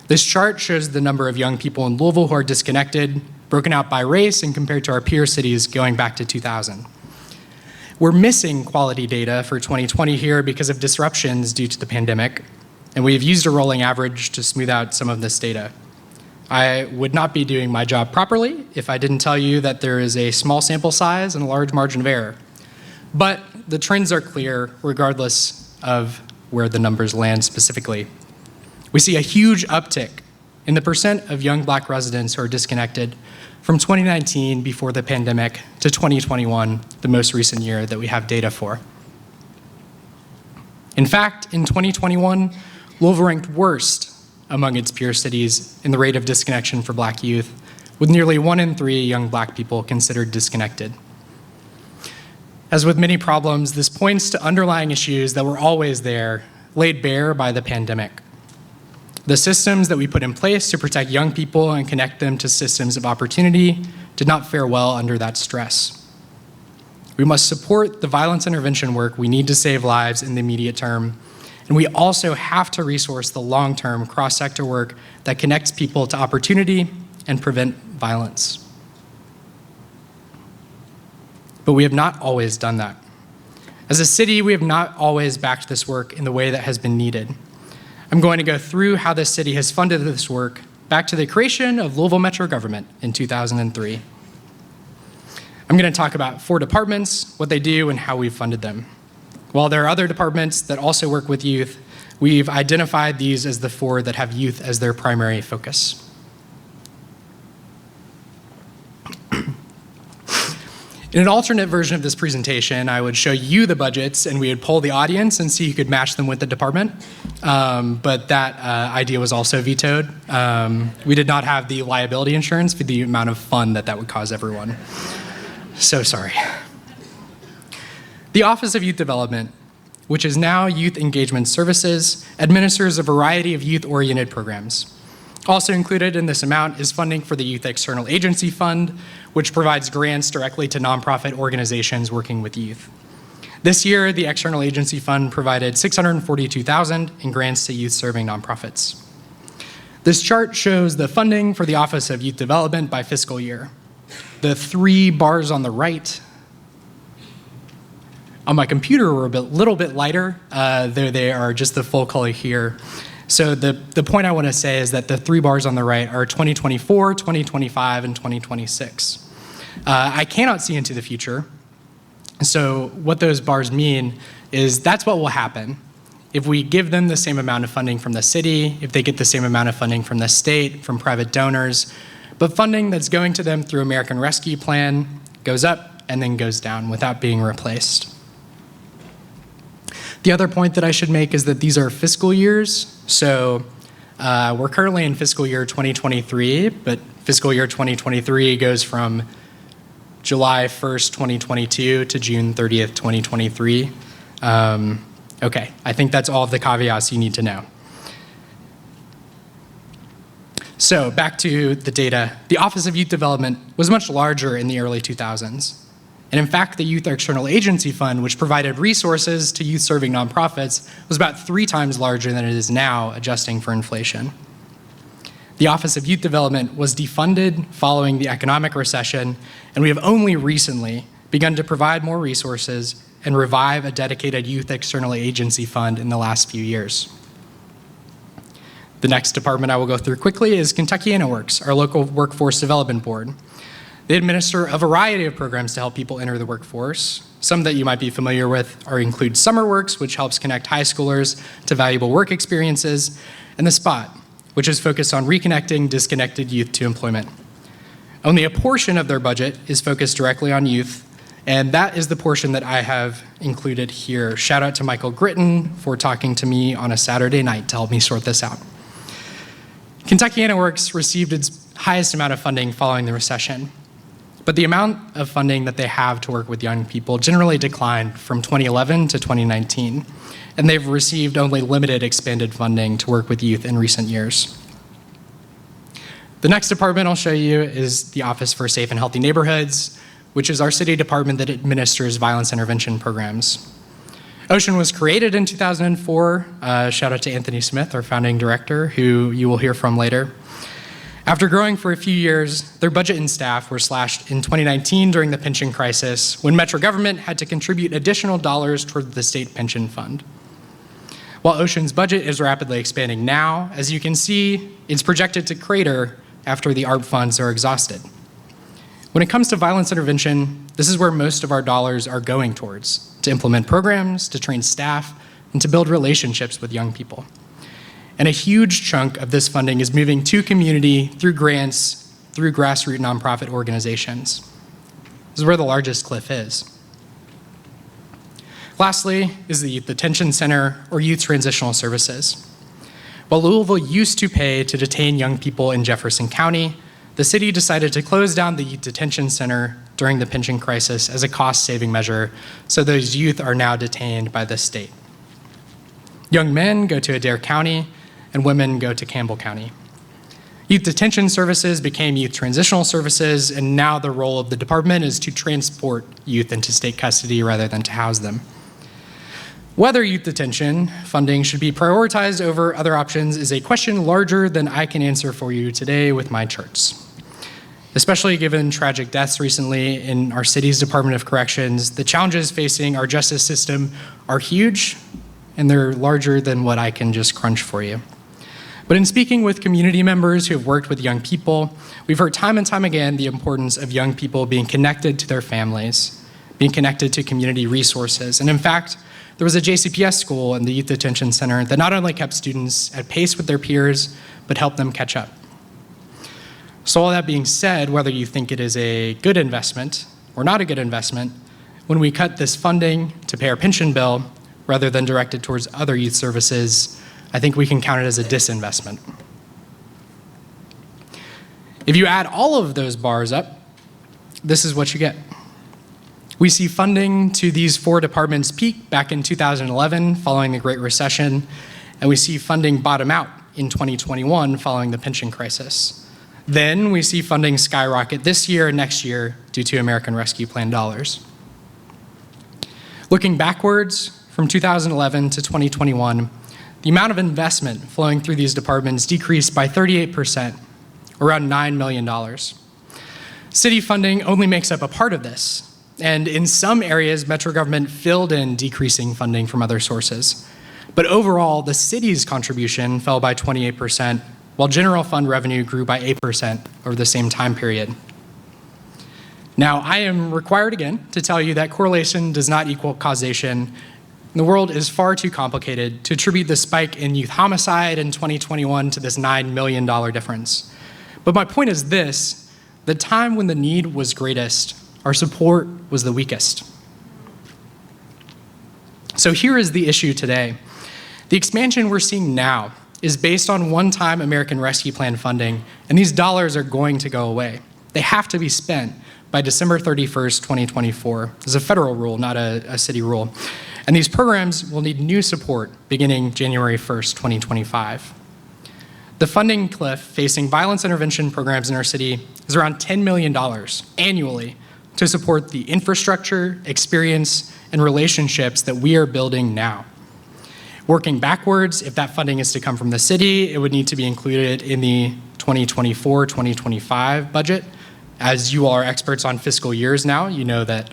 This chart shows the number of young people in Louisville who are disconnected, broken out by race and compared to our peer cities going back to 2000. We're missing quality data for 2020 here because of disruptions due to the pandemic, and we've used a rolling average to smooth out some of this data. I would not be doing my job properly if I didn't tell you that there is a small sample size and a large margin of error. But the trends are clear regardless of where the numbers land specifically. We see a huge uptick in the percent of young Black residents who are disconnected from 2019 before the pandemic to 2021, the most recent year that we have data for. In fact, in 2021, Louisville ranked worst among its peer cities in the rate of disconnection for Black youth, with nearly 1 in 3 young Black people considered disconnected. As with many problems, this points to underlying issues that were always there, laid bare by the pandemic. The systems that we put in place to protect young people and connect them to systems of opportunity did not fare well under that stress. We must support the violence intervention work we need to save lives in the immediate term, and we also have to resource the long-term cross-sector work that connects people to opportunity and prevent violence. But we have not always done that. As a city, we have not always backed this work in the way that has been needed. I'm going to go through how this city has funded this work back to the creation of Louisville Metro government in 2003. I'm going to talk about 4 departments, what they do, and how we've funded them. While there are other departments that also work with youth, we've identified these as the 4 that have youth as their primary focus. In an alternate version of this presentation, I would show you the budgets and we would poll the audience and see who could match them with the department. But that idea was also vetoed. We did not have the liability insurance for the amount of fun that would cause everyone. So sorry. The Office of Youth Development, which is now Youth Engagement Services, administers a variety of youth-oriented programs. Also included in this amount is funding for the Youth External Agency Fund, which provides grants directly to nonprofit organizations working with youth. This year, the External Agency Fund provided $642,000 in grants to youth-serving nonprofits. This chart shows the funding for the Office of Youth Development by fiscal year. The 3 bars on the right on my computer were a little bit lighter. There they are, just the full color here. So the point I want to say is that the 3 bars on the right are 2024, 2025, and 2026. I cannot see into the future. So what those bars mean is that's what will happen. If we give them the same amount of funding from the city, if they get the same amount of funding from the state, from private donors, but funding that's going to them through American Rescue Plan goes up and then goes down without being replaced. The other point that I should make is that these are fiscal years. So we're currently in fiscal year 2023, but fiscal year 2023 goes from July 1st, 2022 to June 30th, 2023. Okay, I think that's all of the caveats you need to know. So back to the data. The Office of Youth Development was much larger in the early 2000s. And in fact, the Youth External Agency Fund, which provided resources to youth-serving nonprofits, was about 3 times larger than it is now, adjusting for inflation. The Office of Youth Development was defunded following the economic recession, and we have only recently begun to provide more resources and revive a dedicated Youth External Agency Fund in the last few years. The next department I will go through quickly is Kentuckiana Works, our local workforce development board. They administer a variety of programs to help people enter the workforce. Some that you might be familiar with include Summer Works, which helps connect high schoolers to valuable work experiences, and The Spot, which is focused on reconnecting disconnected youth to employment. Only a portion of their budget is focused directly on youth, and that is the portion that I have included here. Shout out to Michael Gritton for talking to me on a Saturday night to help me sort this out. Kentuckiana Works received its highest amount of funding following the recession. But the amount of funding that they have to work with young people generally declined from 2011 to 2019, and they've received only limited expanded funding to work with youth in recent years. The next department I'll show you is the Office for Safe and Healthy Neighborhoods, which is our city department that administers violence intervention programs. Ocean was created in 2004. Shout out to Anthony Smith, our founding director, who you will hear from later. After growing for a few years, their budget and staff were slashed in 2019 during the pension crisis, when Metro government had to contribute additional dollars toward the state pension fund. While Ocean's budget is rapidly expanding now, as you can see, it's projected to crater after the ARP funds are exhausted. When it comes to violence intervention, this is where most of our dollars are going towards, to implement programs, to train staff, and to build relationships with young people. And a huge chunk of this funding is moving to community through grants, through grassroots nonprofit organizations. This is where the largest cliff is. Lastly is the Youth Detention Center, or Youth Transitional Services. While Louisville used to pay to detain young people in Jefferson County, the city decided to close down the Youth Detention Center during the pension crisis as a cost-saving measure, so those youth are now detained by the state. Young men go to Adair County, and women go to Campbell County. Youth Detention Services became Youth Transitional Services, and now the role of the department is to transport youth into state custody rather than to house them. Whether youth detention funding should be prioritized over other options is a question larger than I can answer for you today with my charts. Especially given tragic deaths recently in our city's Department of Corrections, the challenges facing our justice system are huge, and they're larger than what I can just crunch for you. But in speaking with community members who have worked with young people, we've heard time and time again the importance of young people being connected to their families, being connected to community resources. And in fact, there was a JCPS school in the Youth Detention Center that not only kept students at pace with their peers, but helped them catch up. So all that being said, whether you think it is a good investment or not a good investment, when we cut this funding to pay our pension bill rather than direct it towards other youth services, I think we can count it as a disinvestment. If you add all of those bars up, this is what you get. We see funding to these 4 departments peak back in 2011 following the Great Recession, and we see funding bottom out in 2021 following the pension crisis. Then we see funding skyrocket this year and next year due to American Rescue Plan dollars. Looking backwards from 2011 to 2021, the amount of investment flowing through these departments decreased by 38%, around $9 million. City funding only makes up a part of this, and in some areas, Metro government filled in decreasing funding from other sources. But overall, the city's contribution fell by 28%, while general fund revenue grew by 8% over the same time period. Now, I am required again to tell you that correlation does not equal causation. The world is far too complicated to attribute the spike in youth homicide in 2021 to this $9 million difference. But my point is this: the time when the need was greatest, our support was the weakest. So here is the issue today. The expansion we're seeing now is based on one-time American Rescue Plan funding, and these dollars are going to go away. They have to be spent by December 31st, 2024. This is a federal rule, not a city rule. And these programs will need new support beginning January 1st, 2025. The funding cliff facing violence intervention programs in our city is around $10 million annually to support the infrastructure, experience, and relationships that we are building now. Working backwards, if that funding is to come from the city, it would need to be included in the 2024-2025 budget. As you all are experts on fiscal years now, you know that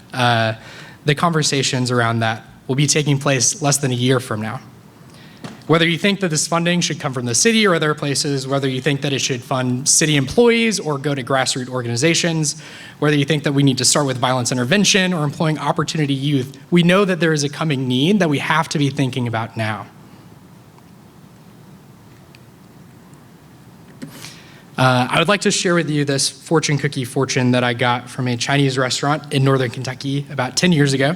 the conversations around that will be taking place less than a year from now. Whether you think that this funding should come from the city or other places, whether you think that it should fund city employees or go to grassroots organizations, whether you think that we need to start with violence intervention or employing opportunity youth, we know that there is a coming need that we have to be thinking about now. I would like to share with you this fortune cookie fortune that I got from a Chinese restaurant in Northern Kentucky about 10 years ago.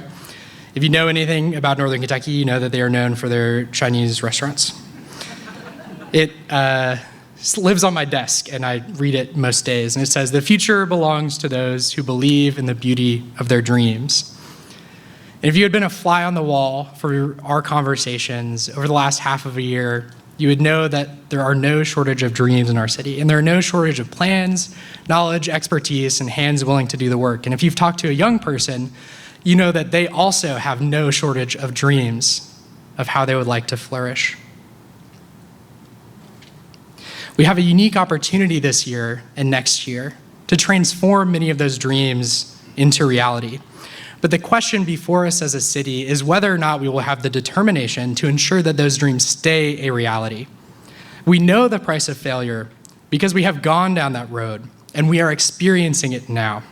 If you know anything about Northern Kentucky, you know that they are known for their Chinese restaurants. It lives on my desk, and I read it most days, and it says, "The future belongs to those who believe in the beauty of their dreams." And if you had been a fly on the wall for our conversations over the last half of a year, you would know that there are no shortage of dreams in our city, and there are no shortage of plans, knowledge, expertise, and hands willing to do the work. And if you've talked to a young person, you know that they also have no shortage of dreams of how they would like to flourish. We have a unique opportunity this year and next year to transform many of those dreams into reality. But the question before us as a city is whether or not we will have the determination to ensure that those dreams stay a reality. We know the price of failure because we have gone down that road and we are experiencing it now.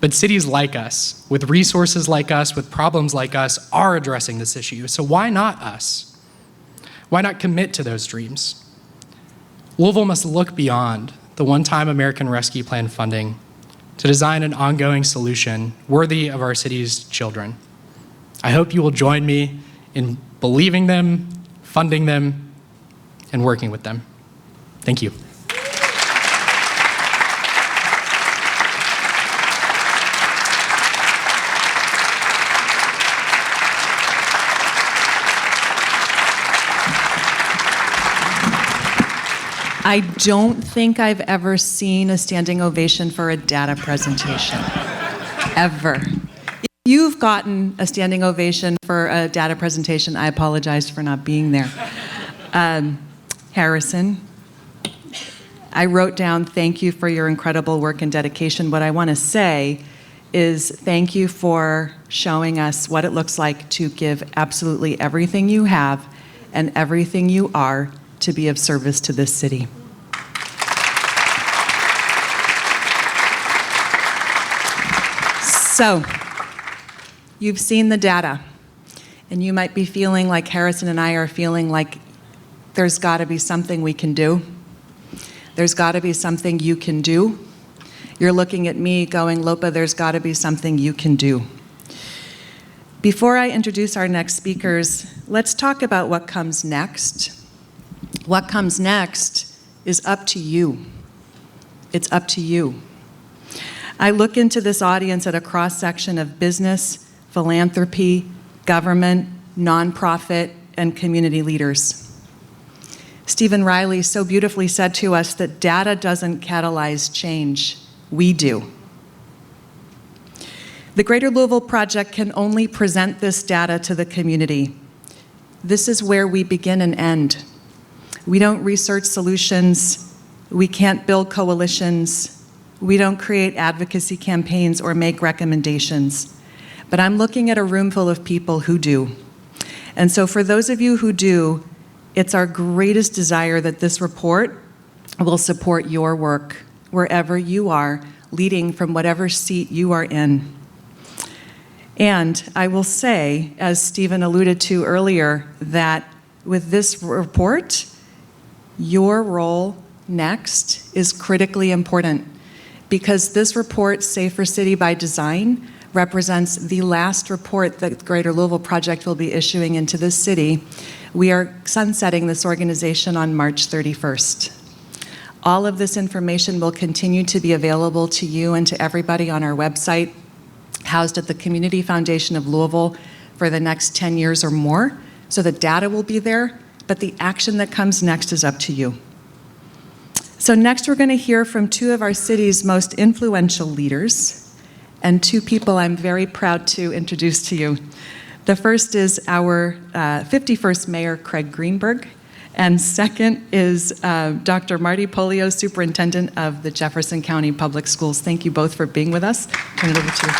But cities like us, with resources like us, with problems like us, are addressing this issue. So why not us? Why not commit to those dreams? Louisville must look beyond the one-time American Rescue Plan funding to design an ongoing solution worthy of our city's children. I hope you will join me in believing them, funding them, and working with them. Thank you. I don't think I've ever seen a standing ovation for a data presentation, ever. If you've gotten a standing ovation for a data presentation, I apologize for not being there. Harrison, I wrote down thank you for your incredible work and dedication. What I want to say is thank you for showing us what it looks like to give absolutely everything you have and everything you are to be of service to this city. So, you've seen the data, and you might be feeling like Harrison and I are feeling like there's got to be something we can do. There's got to be something you can do. You're looking at me going, Lopa, there's got to be something you can do. Before I introduce our next speakers, let's talk about what comes next. What comes next is up to you. It's up to you. I look into this audience at a cross-section of business, philanthropy, government, nonprofit, and community leaders. Stephen Riley so beautifully said to us that data doesn't catalyze change, we do. The Greater Louisville Project can only present this data to the community. This is where we begin and end. We don't research solutions, we can't build coalitions, we don't create advocacy campaigns or make recommendations. But I'm looking at a room full of people who do. And so for those of you who do, it's our greatest desire that this report will support your work wherever you are, leading from whatever seat you are in. And I will say, as Stephen alluded to earlier, that with this report, your role next is critically important, because this report, Safer City by Design, represents the last report that the Greater Louisville Project will be issuing into this city. We are sunsetting this organization on March 31st. All of this information will continue to be available to you and to everybody on our website, housed at the Community Foundation of Louisville for the next 10 years or more. So the data will be there, but the action that comes next is up to you. So next we're going to hear from two of our city's most influential leaders, and two people I'm very proud to introduce to you. The first is our 51st Mayor, Craig Greenberg, and second is Dr. Marty Polio, Superintendent of the Jefferson County Public Schools. Thank you both for being with us. Turn it over to you.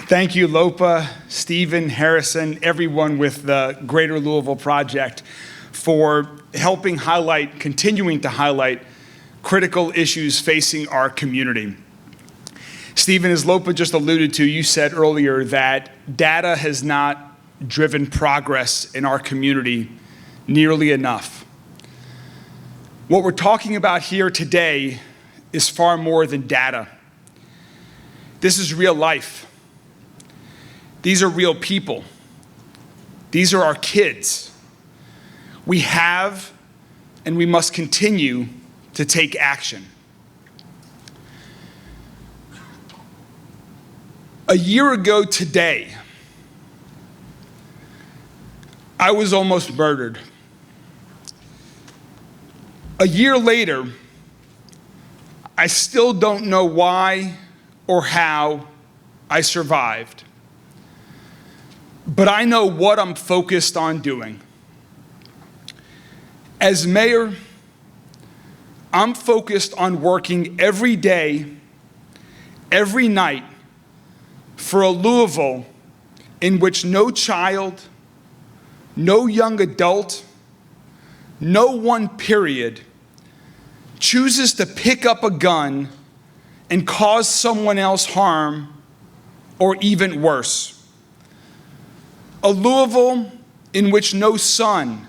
Thank you, Lopa, Stephen, Harrison, everyone with the Greater Louisville Project for helping highlight, continuing to highlight critical issues facing our community. Stephen, as Lopa just alluded to, you said earlier that data has not driven progress in our community nearly enough. What we're talking about here today is far more than data. This is real life. These are real people. These are our kids. We have and we must continue to take action. A year ago today, I was almost murdered. A year later, I still don't know why or how I survived. But I know what I'm focused on doing. As mayor, I'm focused on working every day, every night, for a Louisville in which no child, no young adult, no one period chooses to pick up a gun and cause someone else harm or even worse. A Louisville in which no son,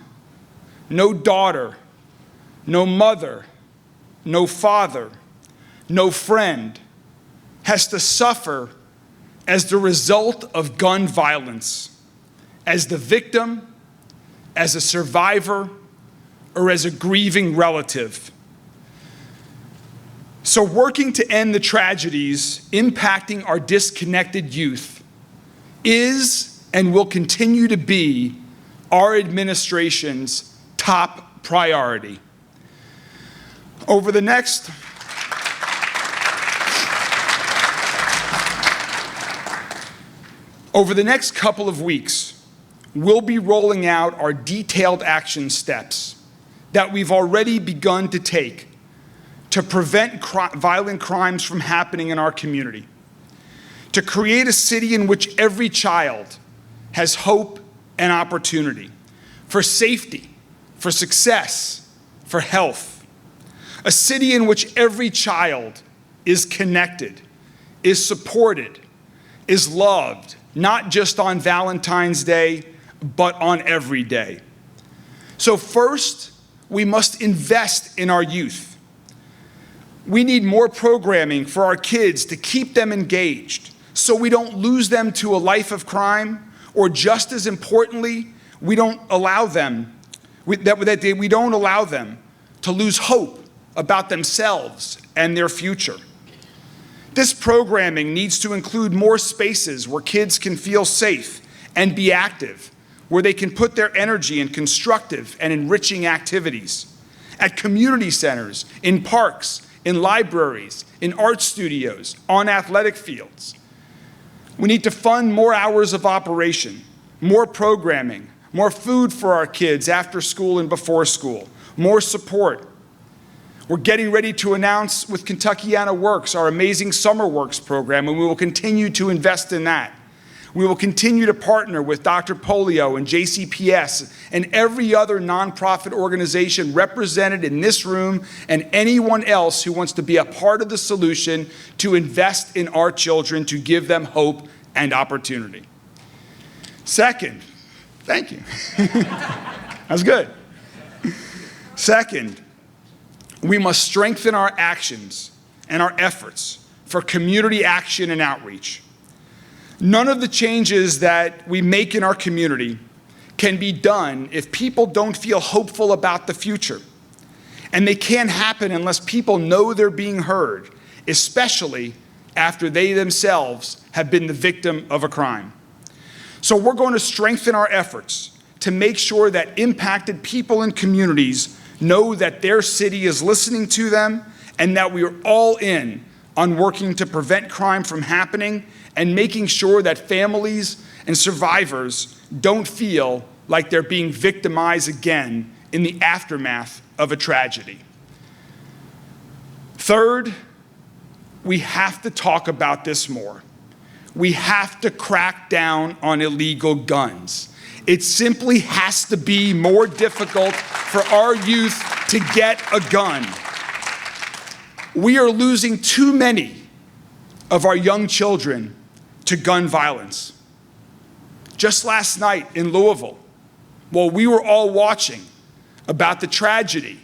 no daughter, no mother, no father, no friend has to suffer as the result of gun violence, as the victim, as a survivor, or as a grieving relative. So working to end the tragedies impacting our disconnected youth is and will continue to be our administration's top priority. Over the next couple of weeks, we'll be rolling out our detailed action steps that we've already begun to take to prevent violent crimes from happening in our community, to create a city in which every child, has hope and opportunity for safety, for success, for health. A city in which every child is connected, is supported, is loved, not just on Valentine's Day, but on every day. So first, we must invest in our youth. We need more programming for our kids to keep them engaged so we don't lose them to a life of crime, or just as importantly, we don't allow them to lose hope about themselves and their future. This programming needs to include more spaces where kids can feel safe and be active, where they can put their energy in constructive and enriching activities, at community centers, in parks, in libraries, in art studios, on athletic fields. We need to fund more hours of operation, more programming, more food for our kids after school and before school, more support. We're getting ready to announce with Kentuckiana Works our amazing Summer Works program, and we will continue to invest in that. We will continue to partner with Dr. Polio and JCPS and every other nonprofit organization represented in this room and anyone else who wants to be a part of the solution to invest in our children, to give them hope and opportunity. Second, thank you. That was good. Second, we must strengthen our actions and our efforts for community action and outreach. None of the changes that we make in our community can be done if people don't feel hopeful about the future. And they can't happen unless people know they're being heard, especially after they themselves have been the victim of a crime. So we're going to strengthen our efforts to make sure that impacted people and communities know that their city is listening to them and that we are all in on working to prevent crime from happening and making sure that families and survivors don't feel like they're being victimized again in the aftermath of a tragedy. Third, we have to talk about this more. We have to crack down on illegal guns. It simply has to be more difficult for our youth to get a gun. We are losing too many of our young children to gun violence. Just last night in Louisville, while we were all watching about the tragedy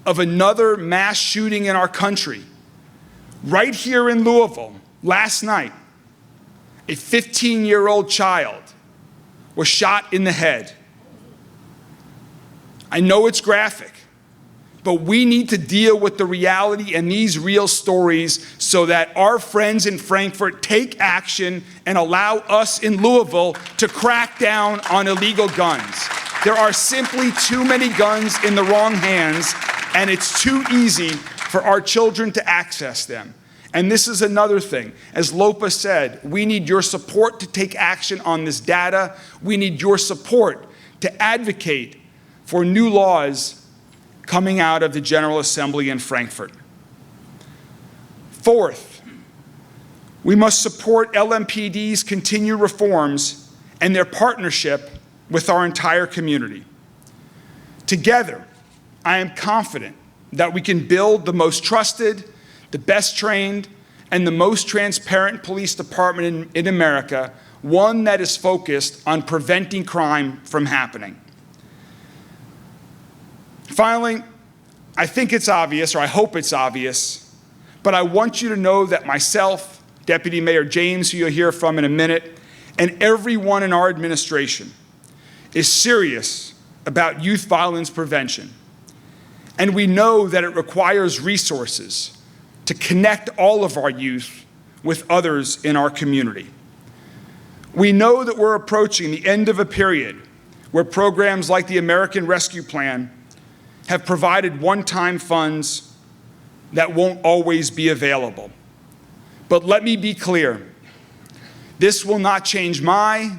of another mass shooting in our country, right here in Louisville, last night, a 15-year-old child was shot in the head. I know it's graphic, but we need to deal with the reality and these real stories so that our friends in Frankfurt take action and allow us in Louisville to crack down on illegal guns. There are simply too many guns in the wrong hands, and it's too easy for our children to access them. And this is another thing. As Lopa said, we need your support to take action on this data. We need your support to advocate for new laws coming out of the General Assembly in Frankfurt. Fourth, we must support LMPD's continued reforms and their partnership with our entire community. Together, I am confident that we can build the most trusted, the best trained, and the most transparent police department in America, one that is focused on preventing crime from happening. Finally, I think it's obvious, or I hope it's obvious, but I want you to know that myself, Deputy Mayor James, who you'll hear from in a minute, and everyone in our administration is serious about youth violence prevention. And we know that it requires resources to connect all of our youth with others in our community. We know that we're approaching the end of a period where programs like the American Rescue Plan have provided one-time funds that won't always be available. But let me be clear. This will not change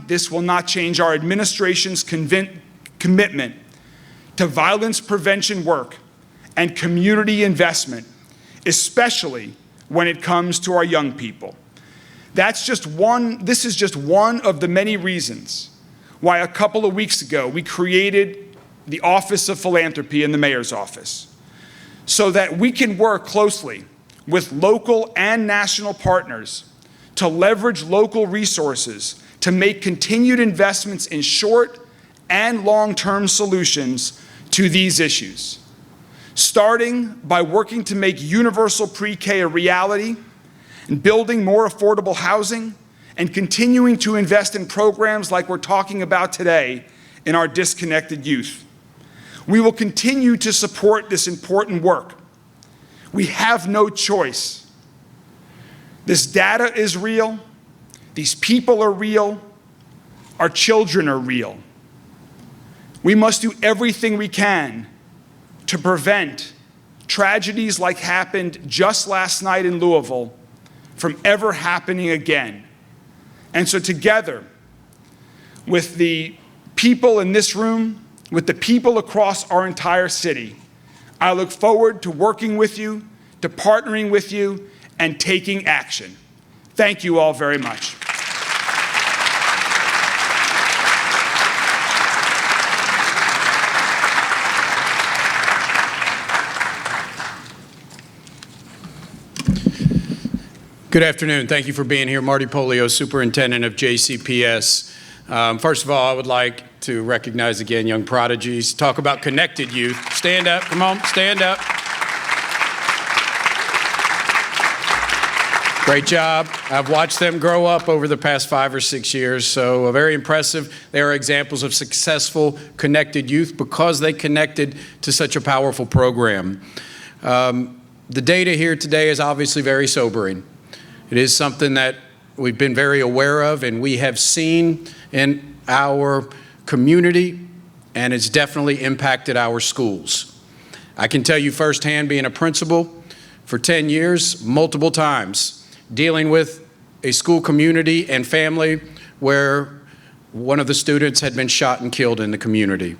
this will not change our administration's commitment to violence prevention work and community investment, especially when it comes to our young people. This is just one of the many reasons why a couple of weeks ago we created the Office of Philanthropy in the Mayor's office, so that we can work closely with local and national partners to leverage local resources to make continued investments in short and long-term solutions to these issues, starting by working to make universal pre-K a reality and building more affordable housing and continuing to invest in programs like we're talking about today in our disconnected youth. We will continue to support this important work. We have no choice. This data is real. These people are real. Our children are real. We must do everything we can to prevent tragedies like happened just last night in Louisville from ever happening again. And so together, with the people in this room, with the people across our entire city, I look forward to working with you, to partnering with you, and taking action. Thank you all very much. Good afternoon. Thank you for being here. Marty Polio, Superintendent of JCPS. First of all, I would like to recognize again young prodigies. Talk about connected youth. Stand up. Come on, stand up. Great job. I've watched them grow up over the past 5 or 6 years, so very impressive. They are examples of successful connected youth because they connected to such a powerful program. The data here today is obviously very sobering. It is something that we've been very aware of and we have seen in our community, and it's definitely impacted our schools. I can tell you firsthand, being a principal for 10 years, multiple times, dealing with a school community and family where one of the students had been shot and killed in the community.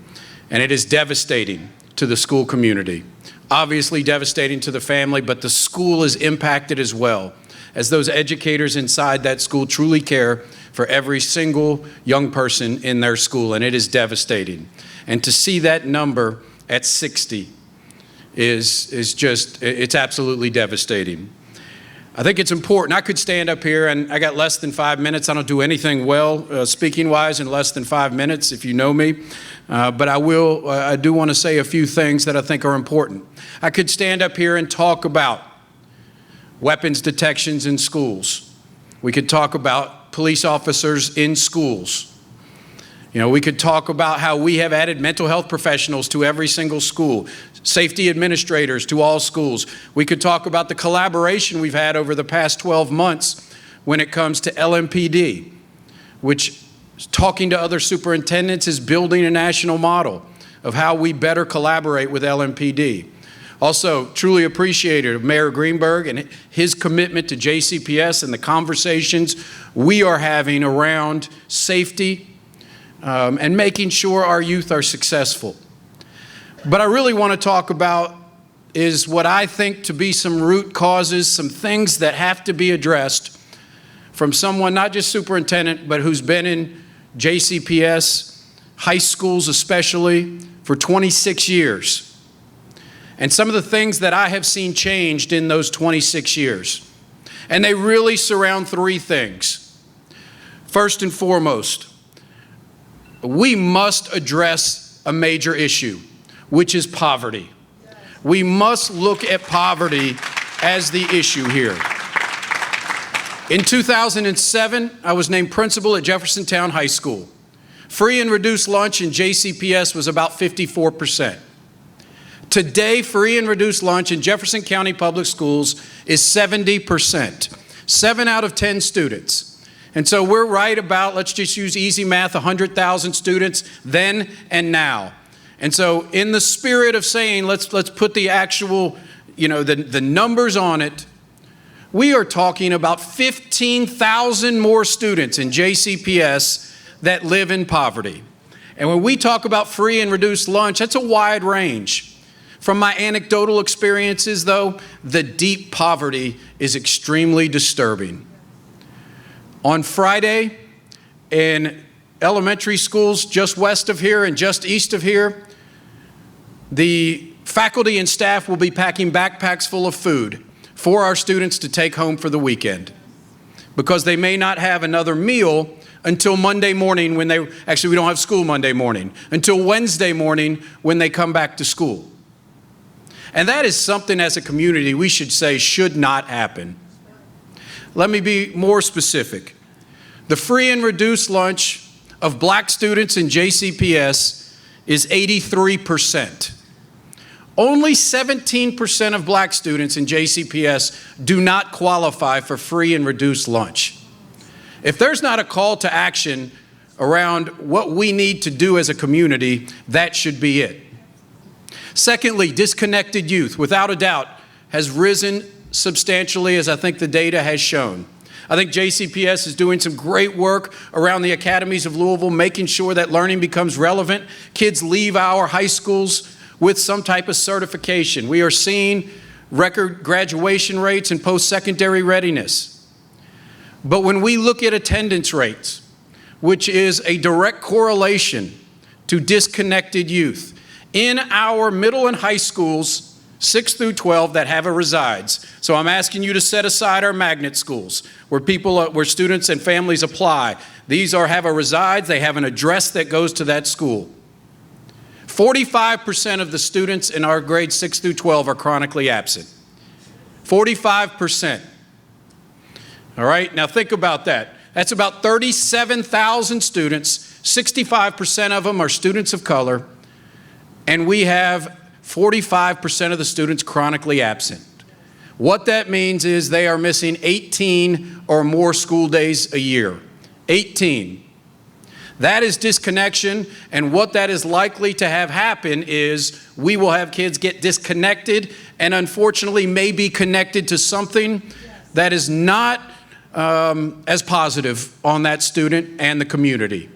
And it is devastating to the school community. Obviously devastating to the family, but the school is impacted as well, as those educators inside that school truly care for every single young person in their school, and it is devastating. And to see that number at 60 is just, it's absolutely devastating. I think it's important. I could stand up here, and I got less than 5 minutes. I don't do anything well speaking-wise in less than 5 minutes, if you know me. But I do want to say a few things that I think are important. I could stand up here and talk about weapons detections in schools. We could talk about police officers in schools. You know, we could talk about how we have added mental health professionals to every single school, safety administrators to all schools. We could talk about the collaboration we've had over the past 12 months when it comes to LMPD, which, talking to other superintendents, is building a national model of how we better collaborate with LMPD. Also, truly appreciated Mayor Greenberg and his commitment to JCPS and the conversations we are having around safety and making sure our youth are successful. But I really want to talk about is what I think to be some root causes, some things that have to be addressed from someone, not just superintendent, but who's been in JCPS, high schools especially, for 26 years. And some of the things that I have seen changed in those 26 years. And they really surround 3 things. First and foremost, we must address a major issue, which is poverty. We must look at poverty as the issue here. In 2007, I was named principal at Jeffersontown High School. Free and reduced lunch in JCPS was about 54%. Today, free and reduced lunch in Jefferson County Public Schools is 70%, 7 out of 10 students. And so we're right about, let's just use easy math, 100,000 students then and now. And so in the spirit of saying, let's put the actual, the numbers on it, we are talking about 15,000 more students in JCPS that live in poverty. And when we talk about free and reduced lunch, that's a wide range. From my anecdotal experiences, though, the deep poverty is extremely disturbing. On Friday, in elementary schools just west of here and just east of here, the faculty and staff will be packing backpacks full of food for our students to take home for the weekend, because they may not have another meal until Monday morning when actually we don't have school Monday morning, until Wednesday morning when they come back to school. And that is something as a community we should say should not happen. Let me be more specific. The free and reduced lunch of black students in JCPS is 83%. Only 17% of black students in JCPS do not qualify for free and reduced lunch. If there's not a call to action around what we need to do as a community, that should be it. Secondly, disconnected youth, without a doubt, has risen substantially, as I think the data has shown. I think JCPS is doing some great work around the academies of Louisville, making sure that learning becomes relevant. Kids leave our high schools with some type of certification. We are seeing record graduation rates and post-secondary readiness. But when we look at attendance rates, which is a direct correlation to disconnected youth, in our middle and high schools, 6 through 12 that have a resides. So I'm asking you to set aside our magnet schools where students and families apply. These have a resides, they have an address that goes to that school. 45% of the students in our grades 6 through 12 are chronically absent. 45%. All right, now think about that. That's about 37,000 students. 65% of them are students of color. And we have 45% of the students chronically absent. What that means is they are missing 18 or more school days a year. 18. That is disconnection, and what that is likely to have happen is we will have kids get disconnected and unfortunately may be connected to something that is not as positive on that student and the community.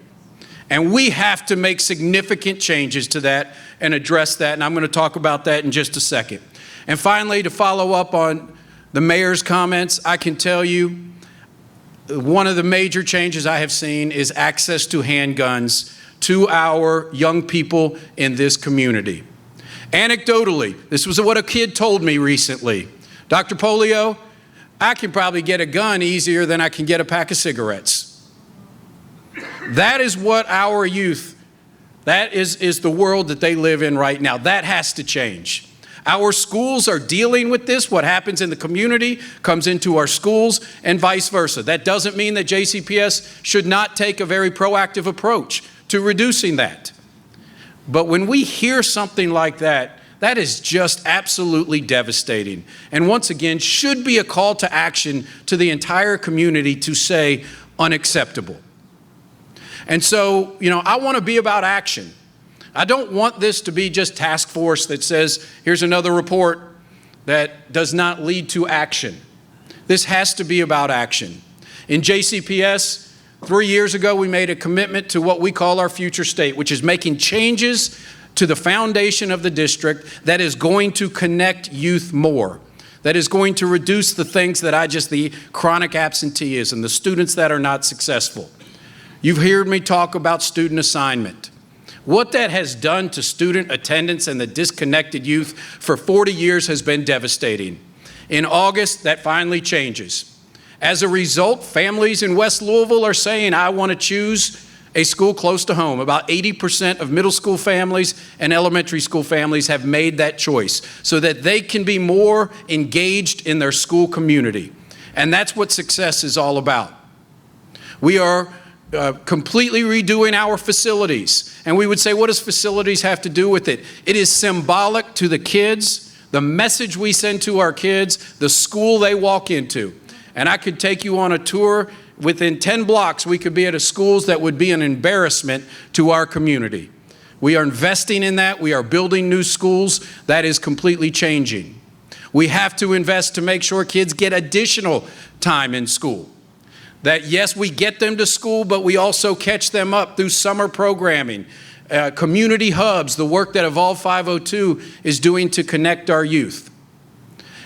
And we have to make significant changes to that and address that, and I'm going to talk about that in just a second. And finally, to follow up on the mayor's comments, I can tell you one of the major changes I have seen is access to handguns to our young people in this community. Anecdotally, this was what a kid told me recently. Dr. Polio, I can probably get a gun easier than I can get a pack of cigarettes. That is what our youth, that is the world that they live in right now. That has to change. Our schools are dealing with this. What happens in the community comes into our schools and vice versa. That doesn't mean that JCPS should not take a very proactive approach to reducing that. But when we hear something like that, that is just absolutely devastating. And once again, should be a call to action to the entire community to say unacceptable. And so, I want to be about action. I don't want this to be just task force that says, here's another report that does not lead to action. This has to be about action. In JCPS, 3 years ago, we made a commitment to what we call our future state, which is making changes to the foundation of the district that is going to connect youth more, that is going to reduce the things that the chronic absenteeism, the students that are not successful. You've heard me talk about student assignment. What that has done to student attendance and the disconnected youth for 40 years has been devastating. In August, that finally changes. As a result, families in West Louisville are saying, I want to choose a school close to home. About 80% of middle school families and elementary school families have made that choice so that they can be more engaged in their school community. And that's what success is all about. We are completely redoing our facilities. And we would say, what does facilities have to do with it? It is symbolic to the kids, the message we send to our kids, the school they walk into. And I could take you on a tour. Within 10 blocks, we could be at schools that would be an embarrassment to our community. We are investing in that. We are building new schools. That is completely changing. We have to invest to make sure kids get additional time in school. That yes, we get them to school, but we also catch them up through summer programming, community hubs, the work that Evolve 502 is doing to connect our youth.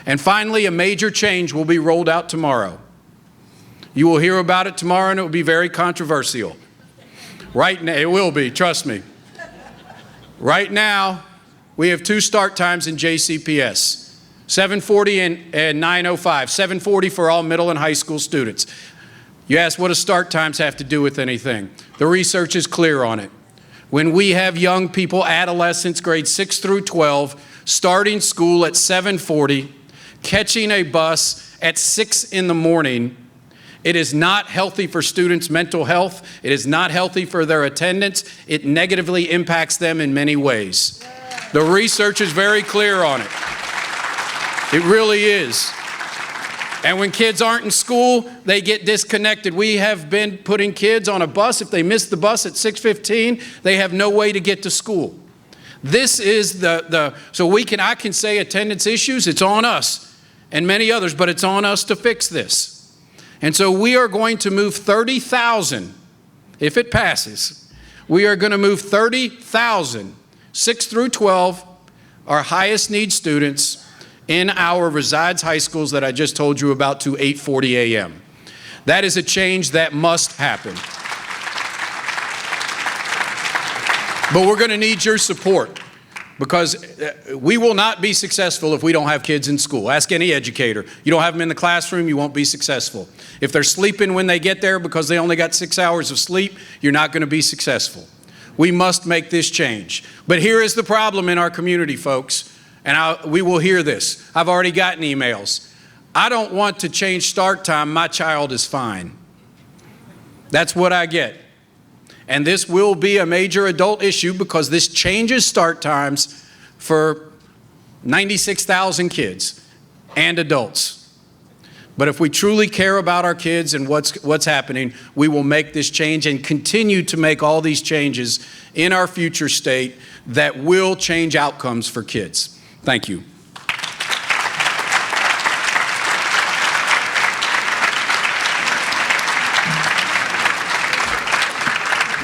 And finally, a major change will be rolled out tomorrow. You will hear about it tomorrow, and it will be very controversial. Right now, it will be, trust me. Right now, we have 2 start times in JCPS, 7:40 and 9:05, 7:40 for all middle and high school students. You ask, what do start times have to do with anything? The research is clear on it. When we have young people, adolescents, grades 6 through 12, starting school at 7:40, catching a bus at 6 in the morning, it is not healthy for students' mental health. It is not healthy for their attendance. It negatively impacts them in many ways. The research is very clear on it. It really is. And when kids aren't in school, they get disconnected. We have been putting kids on a bus. If they miss the bus at 6:15, they have no way to get to school. This is I can say attendance issues, it's on us and many others, but it's on us to fix this. And so we are going to move 30,000, if it passes, we are going to move 30,000, 6 through 12, our highest need students, in our resides high schools that I just told you about to 8:40 a.m. That is a change that must happen. But we're going to need your support, because we will not be successful if we don't have kids in school. Ask any educator. You don't have them in the classroom, you won't be successful. If they're sleeping when they get there because they only got 6 hours of sleep, you're not going to be successful. We must make this change. But here is the problem in our community, folks. And we will hear this. I've already gotten emails. I don't want to change start time. My child is fine. That's what I get. And this will be a major adult issue, because this changes start times for 96,000 kids and adults. But if we truly care about our kids and what's happening, we will make this change and continue to make all these changes in our future state that will change outcomes for kids. Thank you.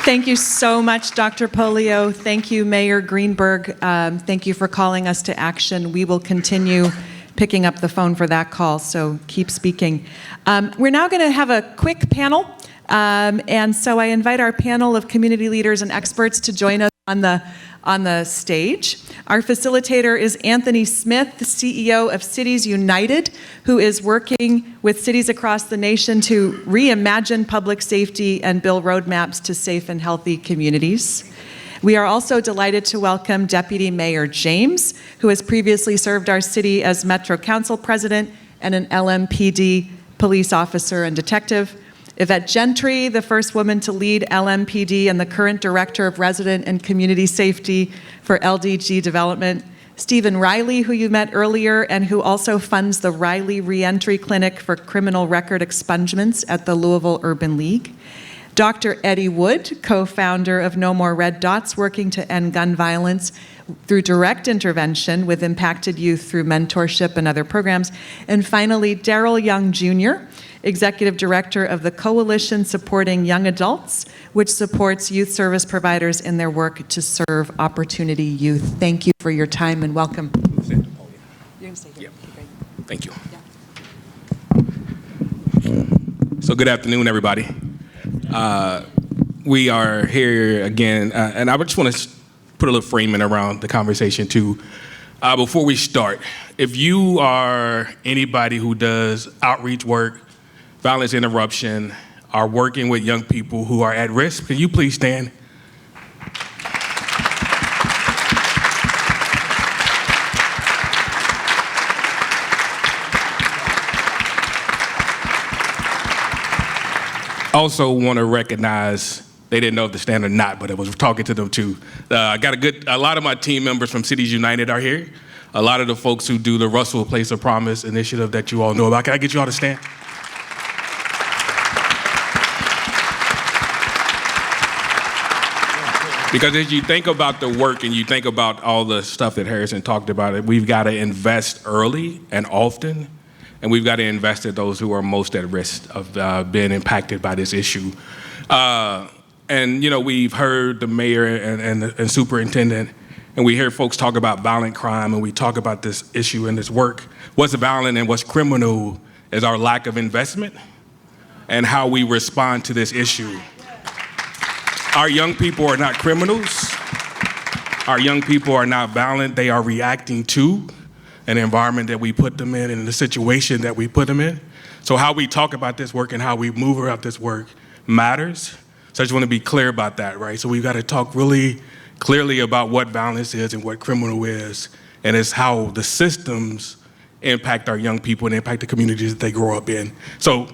Thank you so much, Dr. Polio. Thank you, Mayor Greenberg. Thank you for calling us to action. We will continue picking up the phone for that call, so keep speaking. We're now going to have a quick panel, and so I invite our panel of community leaders and experts to join us on the stage. Our facilitator is Anthony Smith, the CEO of Cities United, who is working with cities across the nation to reimagine public safety and build roadmaps to safe and healthy communities. We are also delighted to welcome Deputy Mayor James, who has previously served our city as Metro Council President and an LMPD police officer and detective. Yvette Gentry, the first woman to lead LMPD and the current Director of Resident and Community Safety for LDG Development. Stephen Riley, who you met earlier, and who also funds the Riley Reentry Clinic for criminal record expungements at the Louisville Urban League. Dr. Eddie Wood, co-founder of No More Red Dots, working to end gun violence through direct intervention with impacted youth through mentorship and other programs. And finally, Daryl Young Jr., Executive Director of the Coalition Supporting Young Adults, which supports youth service providers in their work to serve opportunity youth. Thank you for your time and welcome. You're going to stay here. Yeah. Thank you. Yeah. So good afternoon, everybody. We are here again, and I just want to put a little framing around the conversation too. Before we start, if you are anybody who does outreach work, violence interruption, are working with young people who are at risk, can you please stand? Also want to recognize, they didn't know if to stand or not, but I was talking to them too. I got a lot of my team members from Cities United are here. A lot of the folks who do the Russell Place of Promise initiative that you all know about. Can I get you all to stand? Because as you think about the work and you think about all the stuff that Harrison talked about, we've got to invest early and often, and we've got to invest in those who are most at risk of being impacted by this issue. And you know, we've heard the mayor and superintendent, and we hear folks talk about violent crime, and we talk about this issue and this work. What's violent and what's criminal is our lack of investment and how we respond to this issue. Our young people are not criminals. Our young people are not violent. They are reacting to an environment that we put them in and the situation that we put them in. So how we talk about this work and how we move about this work matters. So I just want to be clear about that, right? So we've got to talk really clearly about what violence is and what criminal is, and it's how the systems impact our young people and impact the communities that they grow up in. So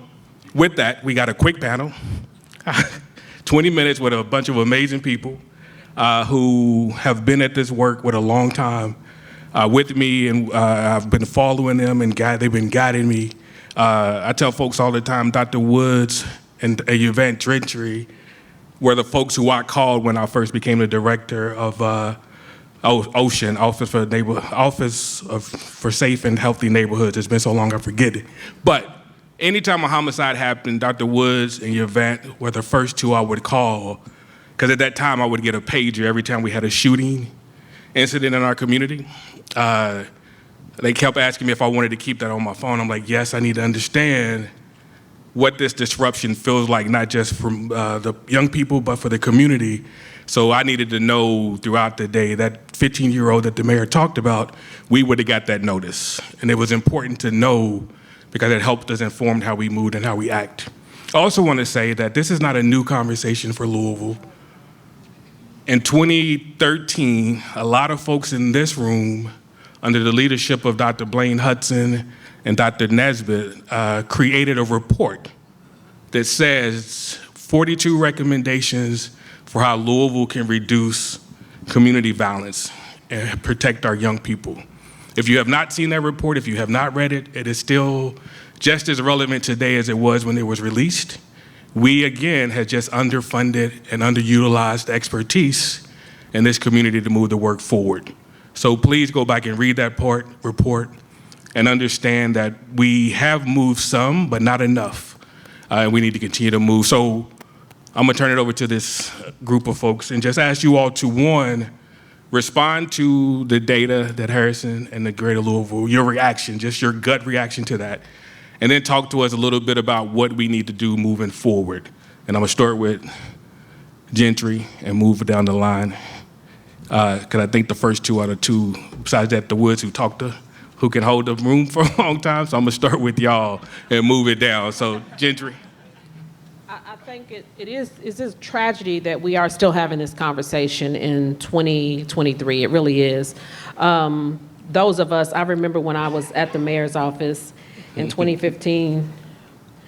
with that, we got a quick panel, 20 minutes with a bunch of amazing people who have been at this work with a long time with me, and I've been following them, and they've been guiding me. I tell folks all the time, Dr. Woods and Yvette Gentry were the folks who I called when I first became the director of OSHN, Office for Safe and Healthy Neighborhoods. It's been so long I forget it. But anytime a homicide happened, Dr. Woods and Yvette were the first two I would call, because at that time I would get a pager every time we had a shooting incident in our community. They kept asking me if I wanted to keep that on my phone. I'm like, yes, I need to understand what this disruption feels like, not just from the young people, but for the community. So I needed to know throughout the day that 15-year-old that the mayor talked about, we would have got that notice. And it was important to know because it helped us inform how we moved and how we act. I also want to say that this is not a new conversation for Louisville. In 2013, a lot of folks in this room, under the leadership of Dr. Blaine Hudson and Dr. Nesbitt, created a report that says 42 recommendations for how Louisville can reduce community violence and protect our young people. If you have not seen that report, if you have not read it, it is still just as relevant today as it was when it was released. We, again, have just underfunded and underutilized expertise in this community to move the work forward. So please go back and read that report and understand that we have moved some, but not enough. And we need to continue to move. So I'm gonna turn it over to this group of folks and just ask you all to, one, respond to the data that Harrison and the Greater Louisville, your reaction, just your gut reaction to that. And then talk to us a little bit about what we need to do moving forward. And I'm gonna start with Gentry and move down the line. Because I think the first two are the two, besides that, the Woods who can hold the room for a long time. So I'm gonna start with y'all and move it down. So Gentry. I think it's a tragedy that we are still having this conversation in 2023. It really is. Those of us, I remember when I was at the mayor's office in 2015,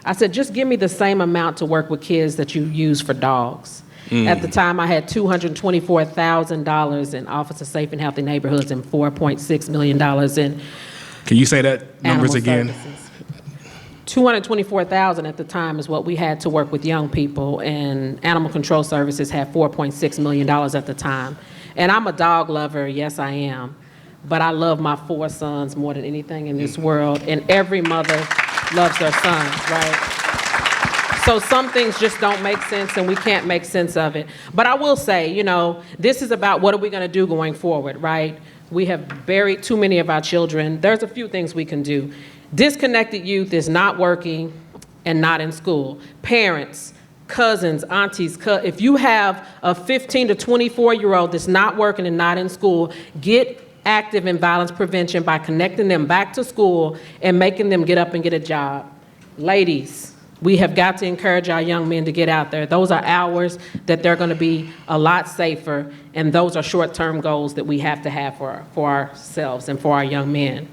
I said, just give me the same amount to work with kids that you use for dogs. At the time, I had $224,000 in Office of Safe and Healthy Neighborhoods and $4.6 million in Can you say that numbers again? $224,000 at the time is what we had to work with young people, and Animal Control Services had $4.6 million at the time. And I'm a dog lover, yes I am, but I love my 4 sons more than anything in this world, and every mother loves their sons, right? So some things just don't make sense, and we can't make sense of it. But I will say, you know, this is about what are we gonna do going forward, right? We have buried too many of our children. There's a few things we can do. Disconnected youth is not working and not in school. Parents, cousins, aunties, if you have a 15 to 24-year-old that's not working and not in school, get active in violence prevention by connecting them back to school and making them get up and get a job. Ladies, we have got to encourage our young men to get out there. Those are hours that they're going to be a lot safer, and those are short-term goals that we have to have for ourselves and for our young men.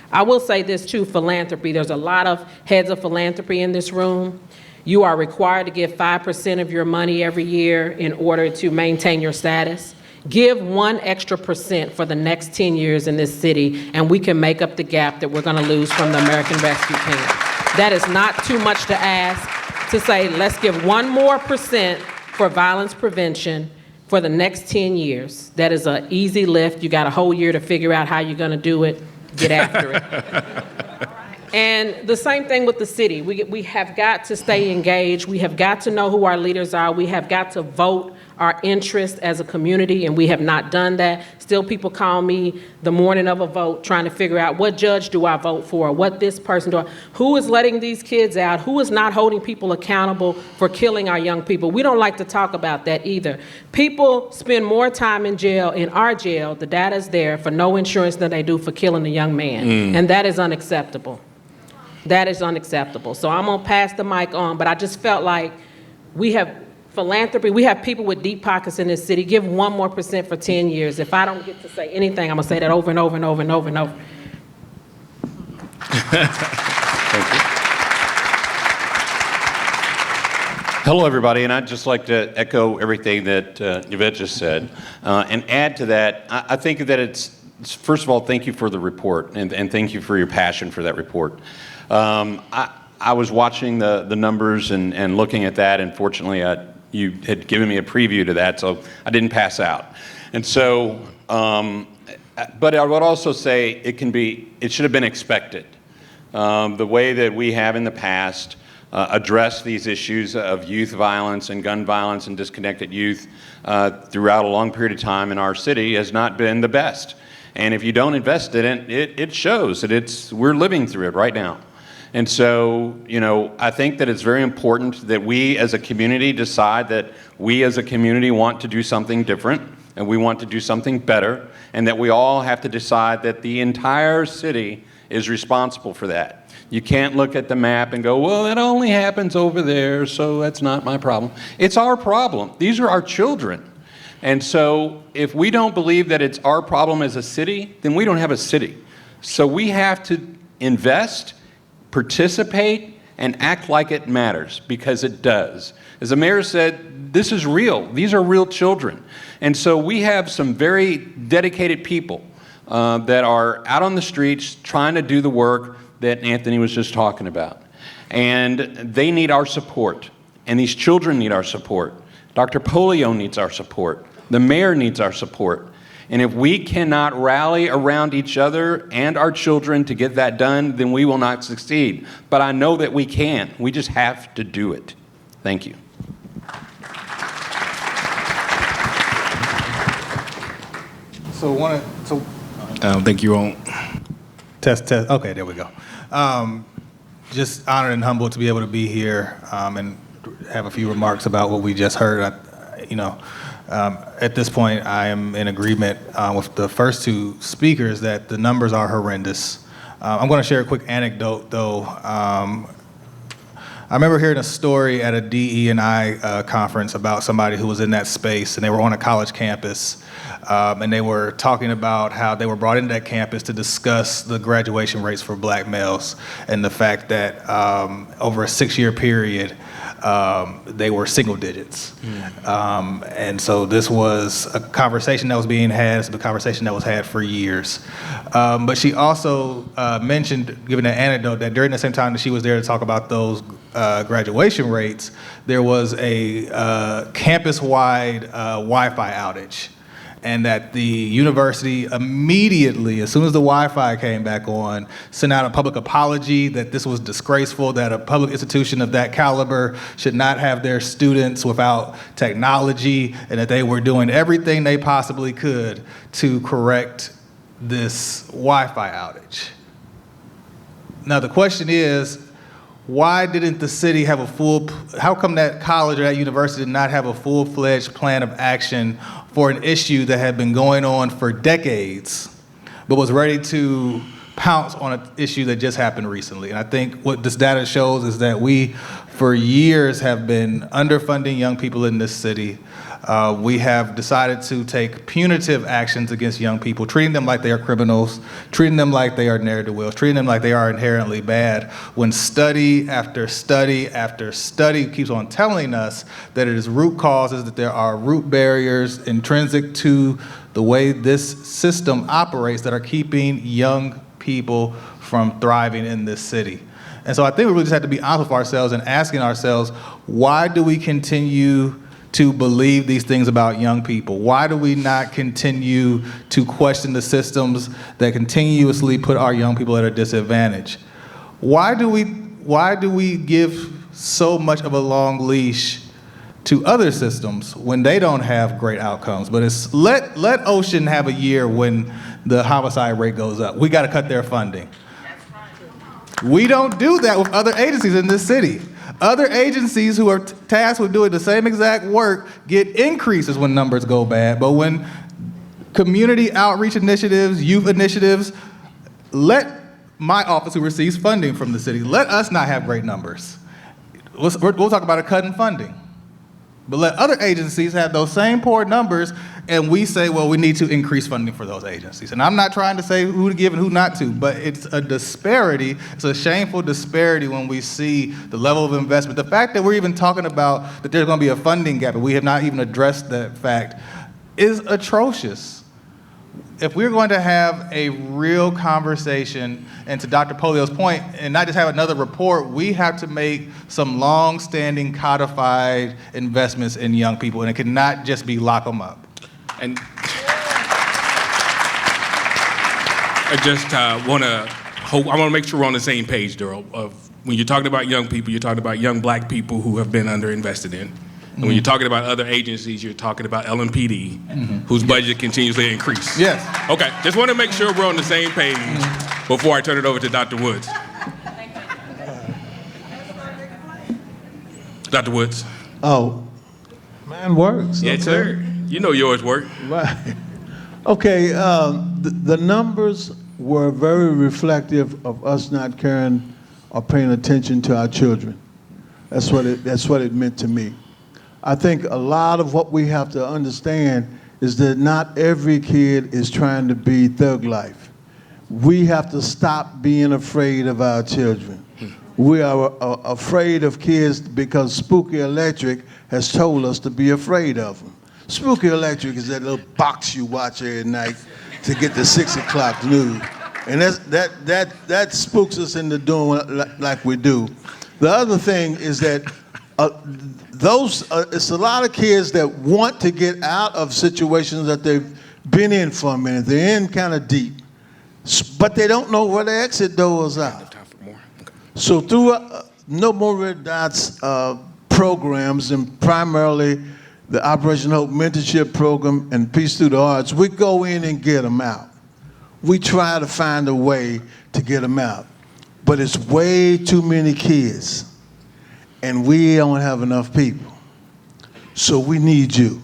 I will say this too, philanthropy. There's a lot of heads of philanthropy in this room. You are required to give 5% of your money every year in order to maintain your status. Give 1 extra % for the next 10 years in this city, and we can make up the gap that we're going to lose from the American Rescue Plan. That is not too much to ask to say, let's give 1 more % for violence prevention for the next 10 years. That is an easy lift. You got a whole year to figure out how you're going to do it. Get after it. And the same thing with the city. We have got to stay engaged. We have got to know who our leaders are. We have got to vote our interests as a community, and we have not done that. Still, people call me the morning of a vote trying to figure out what judge do I vote for, what this person do. Who is letting these kids out? Who is not holding people accountable for killing our young people? We don't like to talk about that either. People spend more time in jail, in our jail, the data's there, for no insurance than they do for killing a young man. And that is unacceptable. That is unacceptable. So I'm gonna pass the mic on, but I just felt like we have philanthropy, we have people with deep pockets in this city. Give 1% more for 10 years. If I don't get to say anything, I'm gonna say that over and over and over and over and over. Thank you. Hello, everybody, and I'd just like to echo everything that Yvette just said, and add to that. I think that it's, first of all, thank you for the report, and thank you for your passion for that report. I was watching the numbers and looking at that, and fortunately, you had given me a preview to that, so I didn't pass out. And so, but I would also say it should have been expected. The way that we have in the past addressed these issues of youth violence and gun violence and disconnected youth throughout a long period of time in our city has not been the best. And if you don't invest in it, it shows that we're living through it right now. And so, you know, I think that it's very important that we as a community decide that we as a community want to do something different and we want to do something better, and that we all have to decide that the entire city is responsible for that. You can't look at the map and go, well, that only happens over there, so that's not my problem. It's our problem. These are our children. And so if we don't believe that it's our problem as a city, then we don't have a city. So we have to invest, participate, and act like it matters, because it does. As the mayor said, this is real. These are real children. And so we have some very dedicated people that are out on the streets trying to do the work that Anthony was just talking about. And they need our support. And these children need our support. Dr. Polio needs our support. The mayor needs our support. And if we cannot rally around each other and our children to get that done, then we will not succeed. But I know that we can. We just have to do it. Thank you. I don't think you won't. Test. Okay, there we go. Just honored and humbled to be able to be here and have a few remarks about what we just heard. At this point, I am in agreement with the first two speakers that the numbers are horrendous. I'm going to share a quick anecdote, though. I remember hearing a story at a DE&I conference about somebody who was in that space, and they were on a college campus, and they were talking about how they were brought into that campus to discuss the graduation rates for black males and the fact that over a 6-year period, they were single digits. And so this was a conversation that was being had. It's a conversation that was had for years. But she also mentioned, giving an anecdote, that during the same time that she was there to talk about those graduation rates, there was a campus-wide Wi-Fi outage. And that the university immediately, as soon as the Wi-Fi came back on, sent out a public apology that this was disgraceful, that a public institution of that caliber should not have their students without technology, and that they were doing everything they possibly could to correct this Wi-Fi outage. Now the question is, why didn't the city have how come that college or that university did not have a full-fledged plan of action for an issue that had been going on for decades, but was ready to pounce on an issue that just happened recently? And I think what this data shows is that we, for years, have been underfunding young people in this city. We have decided to take punitive actions against young people, treating them like they are criminals, treating them like they are ne'er-do-wells, treating them like they are inherently bad, when study after study after study keeps on telling us that it is root causes, that there are root barriers intrinsic to the way this system operates that are keeping young people from thriving in this city. And so I think we really just have to be honest with ourselves and asking ourselves, why do we continue to believe these things about young people? Why do we not continue to question the systems that continuously put our young people at a disadvantage? Why do we give so much of a long leash to other systems when they don't have great outcomes. But it's let Ocean have a year when the homicide rate goes up. We got to cut their funding. We don't do that with other agencies in this city. Other agencies who are tasked with doing the same exact work get increases when numbers go bad. But when community outreach initiatives, youth initiatives, let my office, who receives funding from the city, let us not have great numbers. We'll talk about a cut in funding. But let other agencies have those same poor numbers, and we say, well, we need to increase funding for those agencies. And I'm not trying to say who to give and who not to, but it's a disparity. It's a shameful disparity when we see the level of investment. The fact that we're even talking about that there's going to be a funding gap, and we have not even addressed that fact, is atrocious. If we're going to have a real conversation, and to Dr. Polio's point, and not just have another report, we have to make some long-standing codified investments in young people, and it cannot just be lock them up. And I just want to make sure we're on the same page, Daryl. When you're talking about young people, you're talking about young black people who have been underinvested in. And when you're talking about other agencies, you're talking about LMPD, whose budget continues to increase. Yes. Okay, just want to make sure we're on the same page before I turn it over to Dr. Woods. Dr. Woods. Oh, mine works. Yes, sir. You know yours work. Right. Okay, the numbers were very reflective of us not caring or paying attention to our children. That's what it meant to me. I think a lot of what we have to understand is that not every kid is trying to be thug life. We have to stop being afraid of our children. We are afraid of kids because Spooky Electric has told us to be afraid of them. Spooky Electric is that little box you watch every night to get the 6 o'clock news. And that spooks us into doing like we do. The other thing is that it's a lot of kids that want to get out of situations that they've been in for a minute. They're in kind of deep, but they don't know where the exit doors are. So through No More Red Dots programs, and primarily the Operation Hope Mentorship Program and Peace Through the Arts, we go in and get them out. We try to find a way to get them out, but it's way too many kids. And we don't have enough people. So we need you.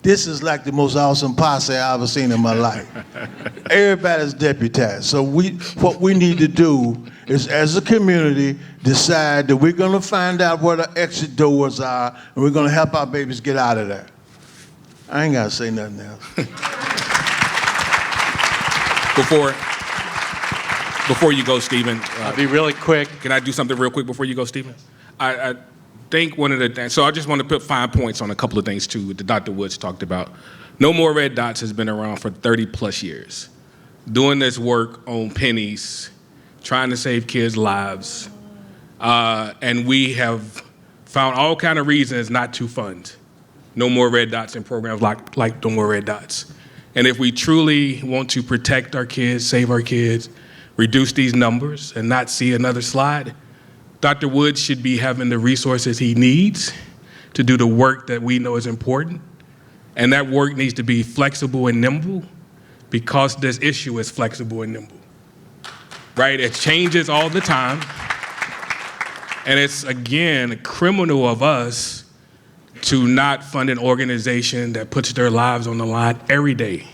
This is like the most awesome posse I've ever seen in my life. Everybody's deputized. So what we need to do is, as a community, decide that we're gonna find out where the exit doors are, and we're gonna help our babies get out of there. I ain't gotta say nothing else. Before you go, Stephen. I'll be really quick. Can I do something real quick before you go, Stephen? I think one of the things, so I just want to put 5 points on a couple of things too that Dr. Woods talked about. No More Red Dots has been around for 30 plus years, doing this work on pennies, trying to save kids' lives, and we have found all kind of reasons not to fund No More Red Dots and programs like No More Red Dots. And if we truly want to protect our kids, save our kids, reduce these numbers, and not see another slide, Dr. Woods should be having the resources he needs to do the work that we know is important. And that work needs to be flexible and nimble, because this issue is flexible and nimble, right? It changes all the time. And it's, again, criminal of us to not fund an organization that puts their lives on the line every day.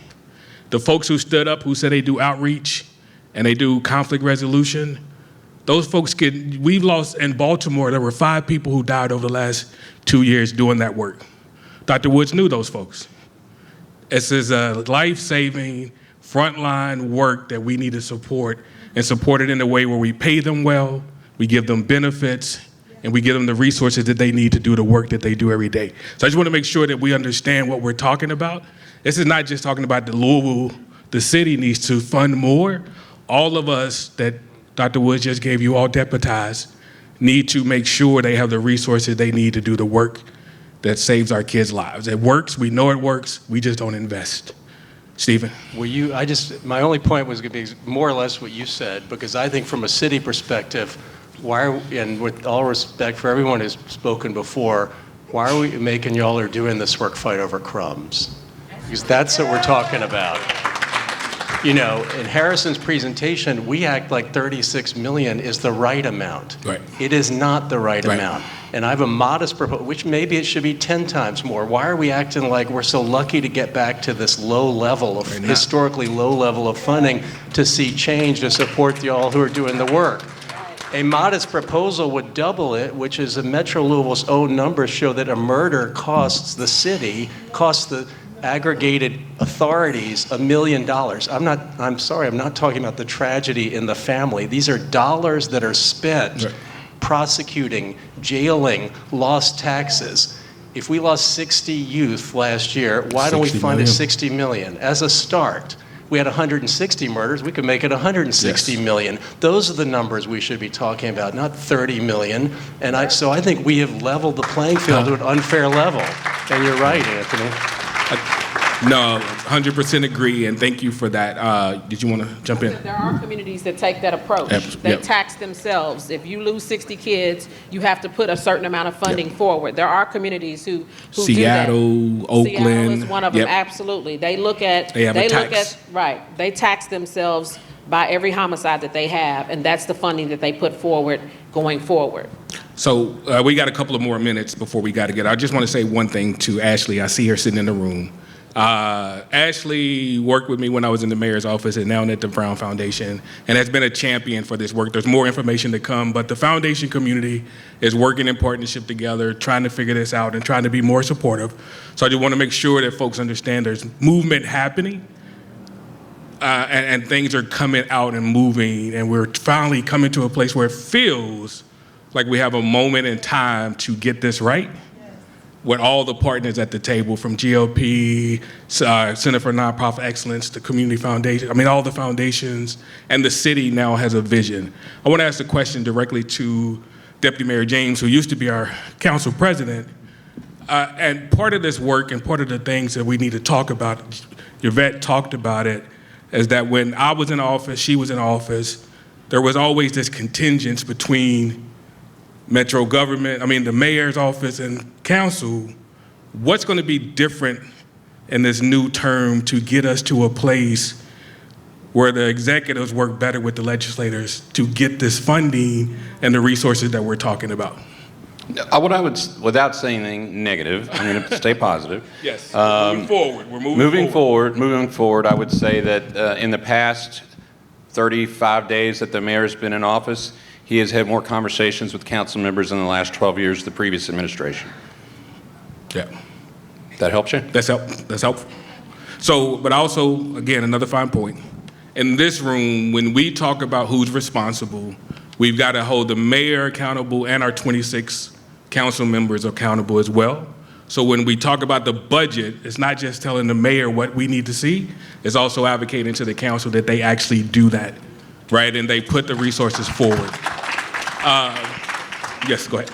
The folks who stood up, who said they do outreach and they do conflict resolution, those folks we've lost in Baltimore, there were 5 people who died over the last 2 years doing that work. Dr. Woods knew those folks. This is a life-saving, frontline work that we need to support, and support it in a way where we pay them well, we give them benefits, and we give them the resources that they need to do the work that they do every day. So I just want to make sure that we understand what we're talking about. This is not just talking about the Louisville, the city needs to fund more. All of us that Dr. Woods just gave you all deputized need to make sure they have the resources they need to do the work that saves our kids' lives. It works, we know it works, we just don't invest. Stephen? Well, my only point was going to be more or less what you said, because I think from a city perspective, and with all respect for everyone who's spoken before, Why are we making y'all are doing this work fight over crumbs? Because that's what we're talking about. You know, in Harrison's presentation, we act like 36 million is the right amount. Right. It is not the right amount. And I have a modest proposal, which maybe it should be 10 times more. Why are we acting like we're so lucky to get back to this low level of, historically low level of funding to see change to support y'all who are doing the work? A modest proposal would double it, which is Metro Louisville's own numbers show that a murder costs the city, costs the aggregated authorities $1 million. I'm sorry, I'm not talking about the tragedy in the family. These are dollars that are spent prosecuting, jailing, lost taxes. If we lost 60 youth last year, why don't we fund it 60 million as a start? We had 160 murders, we could make it 160 million. Those are the numbers we should be talking about, not 30 million. And so I think we have leveled the playing field to an unfair level. And you're right, Anthony. No, 100% agree, and thank you for that. Did you want to jump in? There are communities that take that approach. They tax themselves. If you lose 60 kids, you have to put a certain amount of funding forward. There are communities who Seattle, do that. Oakland. Seattle is one of them, absolutely. They look at, they tax themselves by every homicide that they have, and that's the funding that they put forward going forward. So we got a couple of more minutes before we got to get out. I just want to say one thing to Ashley. I see her sitting in the room. Ashley worked with me when I was in the mayor's office and now at the Brown Foundation, and has been a champion for this work. There's more information to come, but the foundation community is working in partnership together, trying to figure this out and trying to be more supportive. So I just want to make sure that folks understand there's movement happening, and things are coming out and moving, and we're finally coming to a place where it feels like we have a moment in time to get this right. With all the partners at the table, from GLP, Center for Nonprofit Excellence, the Community Foundation, all the foundations, and the city now has a vision. I want to ask the question directly to Deputy Mayor James, who used to be our council president. And part of this work and part of the things that we need to talk about, Yvette talked about it, is that when I was in office, she was in office, there was always this contingence between Metro government, the mayor's office and council. What's going to be different in this new term to get us to a place where the executives work better with the legislators to get this funding and the resources that we're talking about? What I would, without saying anything negative, I'm going to stay positive. Yes, moving forward. We're Moving forward, I would say that in the past 35 days that the mayor's been in office, he has had more conversations with council members in the last 12 years of the previous administration. Yeah. That helps you? That's helpful. So, but also, again, another fine point. In this room, when we talk about who's responsible, we've got to hold the mayor accountable and our 26 council members accountable as well. So when we talk about the budget, it's not just telling the mayor what we need to see, it's also advocating to the council that they actually do that, right? And they put the resources forward. Yes, go ahead.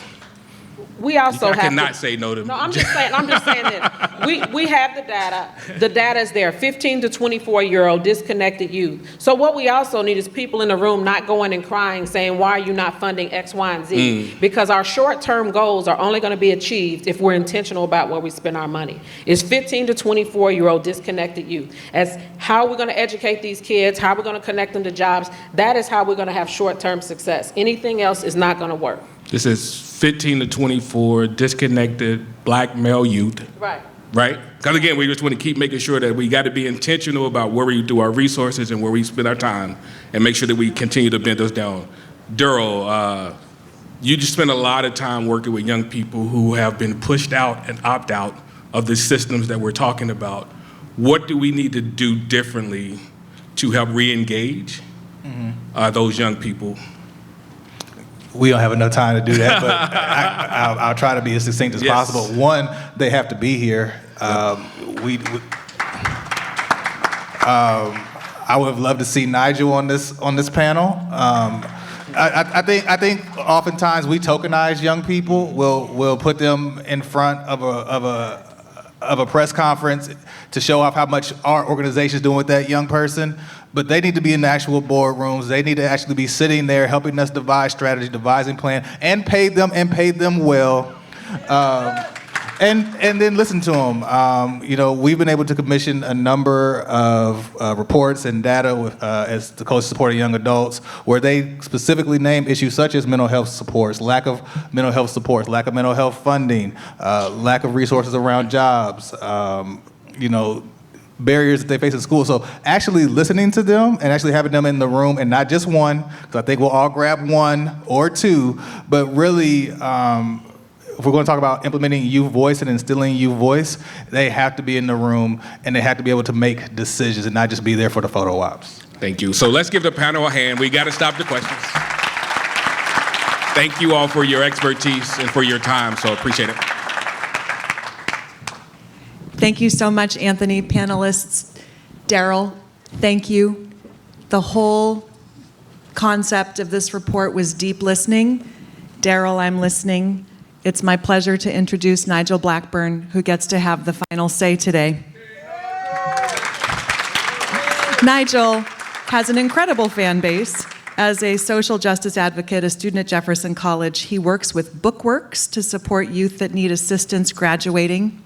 We also I cannot say no to. No, I'm just saying that we have the data. The data is there. 15 to 24-year-old disconnected youth. So what we also need is people in the room not going and crying, saying, "Why are you not funding X, Y, and Z?" Because our short-term goals are only going to be achieved if we're intentional about where we spend our money. It's 15 to 24-year-old disconnected youth. As how we're going to educate these kids, how we're going to connect them to jobs. That is how we're going to have short-term success. Anything else is not going to work. This is 15 to 24 disconnected black male youth. Right. Right? Because again, we just want to keep making sure that we got to be intentional about where we do our resources and where we spend our time and make sure that we continue to bend those down. Daryl, you just spend a lot of time working with young people who have been pushed out and opt out of the systems that we're talking about. What do we need to do differently to help re-engage those young people? We don't have enough time to do that, but I'll try to be as succinct as possible. One, they have to be here. I would have loved to see Nigel on this panel. I think oftentimes we tokenize young people. We'll put them in front of a press conference to show off how much our organization is doing with that young person. But they need to be in the actual boardrooms. They need to actually be sitting there helping us devise strategy, devising plan, and pay them well. and then listen to them. You know, we've been able to commission a number of reports and data with, as the Coalition Supporting Young Adults, where they specifically name issues such as mental health supports, lack of mental health supports, lack of mental health funding, lack of resources around jobs, you know, barriers that they face at school. So actually listening to them and actually having them in the room, and not just one, because I think we'll all grab one or two, but really, if we're going to talk about implementing youth voice and instilling youth voice, they have to be in the room and they have to be able to make decisions and not just be there for the photo ops. Thank you. So let's give the panel a hand. We got to stop the questions. Thank you all for your expertise and for your time, so appreciate it. Thank you so much, Anthony. Panelists, Daryl, thank you. The whole concept of this report was deep listening. Daryl, I'm listening. It's my pleasure to introduce Nigel Blackburn, who gets to have the final say today. Nigel has an incredible fan base. As a social justice advocate, a student at Jefferson College, he works with Bookworks to support youth that need assistance graduating.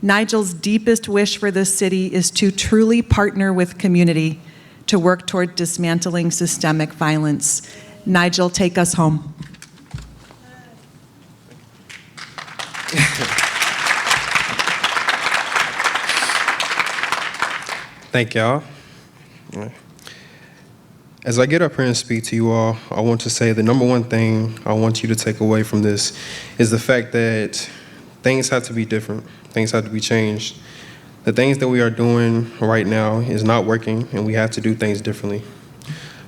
Nigel's deepest wish for this city is to truly partner with community to work toward dismantling systemic violence. Nigel, take us home. Thank y'all. As I get up here and speak to you all, I want to say the number one thing I want you to take away from this is the fact that things have to be different. Things have to be changed. The things that we are doing right now is not working, and we have to do things differently.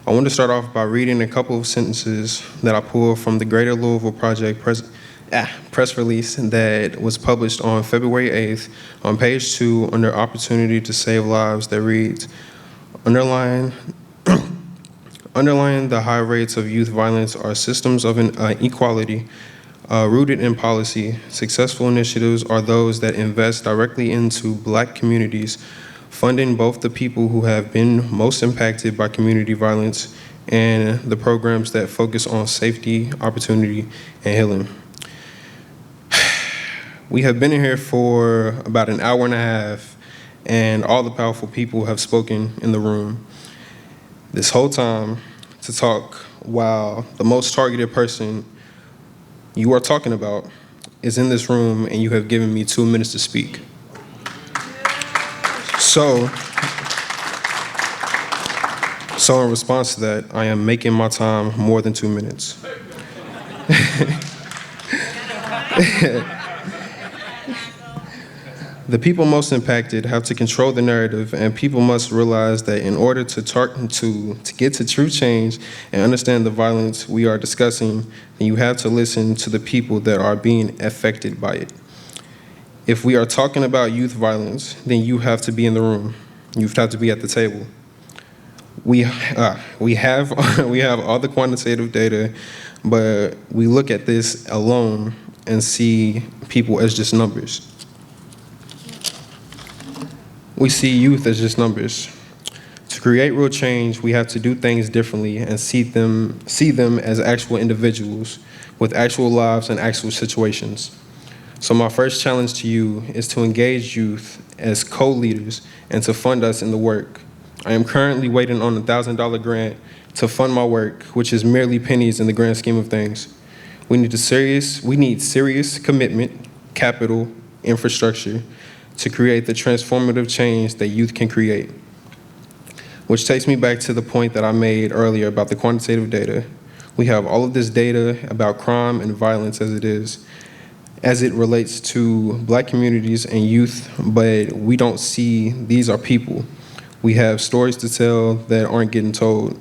I want to start off by reading a couple of sentences that I pulled from the Greater Louisville Project press release that was published on February 8th on page 2 under Opportunity to Save Lives that reads, underlying the high rates of youth violence are systems of inequality rooted in policy. Successful initiatives are those that invest directly into Black communities, funding both the people who have been most impacted by community violence and the programs that focus on safety, opportunity, and healing. We have been in here for about an hour and a half, and all the powerful people have spoken in the room this whole time to talk while the most targeted person you are talking about is in this room, and you have given me 2 minutes to speak. So in response to that, I am making my time more than 2 minutes. The people most impacted have to control the narrative, and people must realize that in order to get to true change and understand the violence we are discussing, then you have to listen to the people that are being affected by it. If we are talking about youth violence, then you have to be in the room. You have to be at the table. We have all the quantitative data, but we look at this alone and see people as just numbers. We see youth as just numbers. To create real change, we have to do things differently and see them as actual individuals with actual lives and actual situations. So my first challenge to you is to engage youth as co-leaders and to fund us in the work. I am currently waiting on a $1,000 grant to fund my work, which is merely pennies in the grand scheme of things. We need serious commitment, capital, infrastructure, to create the transformative change that youth can create. Which takes me back to the point that I made earlier about the quantitative data. We have all of this data about crime and violence as it relates to Black communities and youth, but we don't see these are people. We have stories to tell that aren't getting told.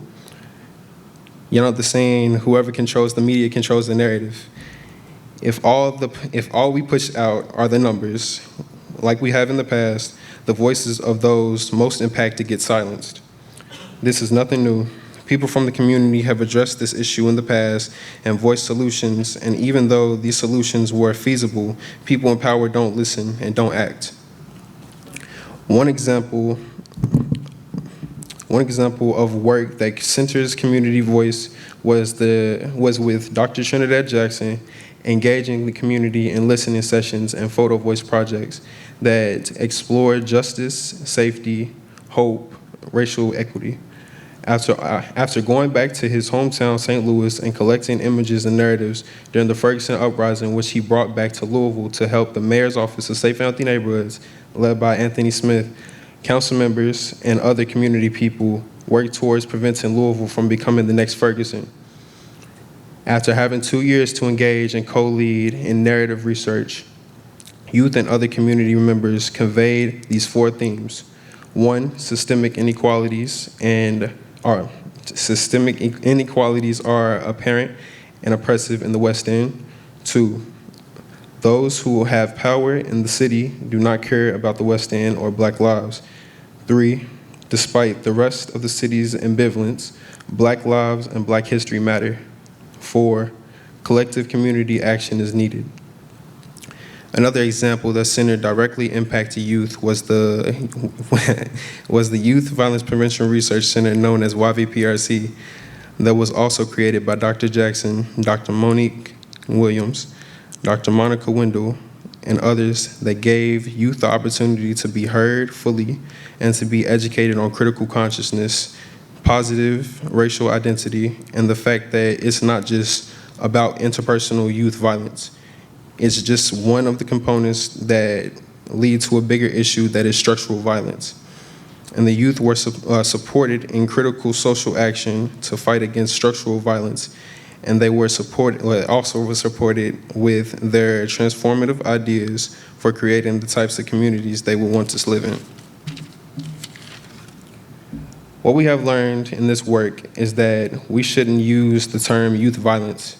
You know the saying, whoever controls the media controls the narrative. If all we push out are the numbers, like we have in the past, the voices of those most impacted get silenced. This is nothing new. People from the community have addressed this issue in the past and voiced solutions, and even though these solutions were feasible, people in power don't listen and don't act. One example of work that centers community voice was with Dr. Trinidad Jackson engaging the community in listening sessions and photo voice projects that explore justice, safety, hope, racial equity. After going back to his hometown, St. Louis, and collecting images and narratives during the Ferguson uprising, which he brought back to Louisville to help the mayor's office of Safe and Healthy Neighborhoods, led by Anthony Smith, council members, and other community people work towards preventing Louisville from becoming the next Ferguson. After having 2 years to engage and co-lead in narrative research, youth and other community members conveyed these 4 themes. 1, systemic inequalities are apparent and oppressive in the West End. 2, those who have power in the city do not care about the West End or Black lives. 3, despite the rest of the city's ambivalence, Black lives and Black history matter. 4, collective community action is needed. Another example that centered directly impacted youth was the Youth Violence Prevention Research Center, known as YVPRC, that was also created by Dr. Jackson, Dr. Monique Williams, Dr. Monica Wendell, and others, that gave youth the opportunity to be heard fully and to be educated on critical consciousness, positive racial identity, and the fact that it's not just about interpersonal youth violence. It's just one of the components that lead to a bigger issue that is structural violence. And the youth were supported in critical social action to fight against structural violence. And they were also were supported with their transformative ideas for creating the types of communities they would want to live in. What we have learned in this work is that we shouldn't use the term youth violence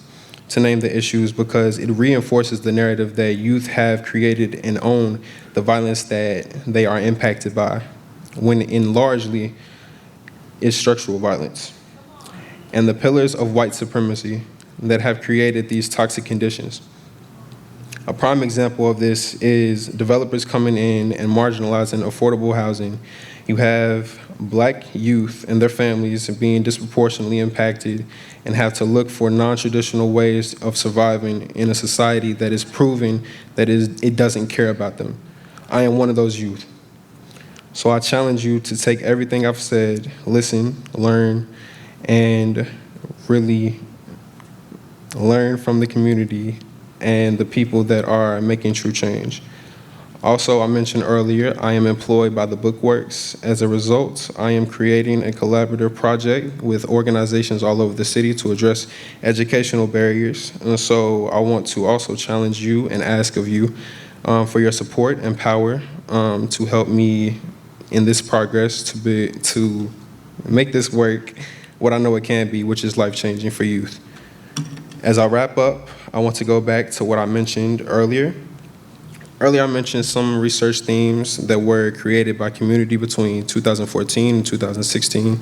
to name the issues, because it reinforces the narrative that youth have created and own the violence that they are impacted by, when in largely is structural violence and the pillars of white supremacy that have created these toxic conditions. A prime example of this is developers coming in and marginalizing affordable housing. You have Black youth and their families being disproportionately impacted and have to look for non-traditional ways of surviving in a society that is proving that it doesn't care about them. I am one of those youth. So I challenge you to take everything I've said, listen, learn, and really learn from the community and the people that are making true change. Also, I mentioned earlier, I am employed by the Bookworks. As a result, I am creating a collaborative project with organizations all over the city to address educational barriers. And so I want to also challenge you and ask of you for your support and power to help me in this progress to make this work what I know it can be, which is life-changing for youth. As I wrap up, I want to go back to what I mentioned earlier. Earlier, I mentioned some research themes that were created by community between 2014 and 2016,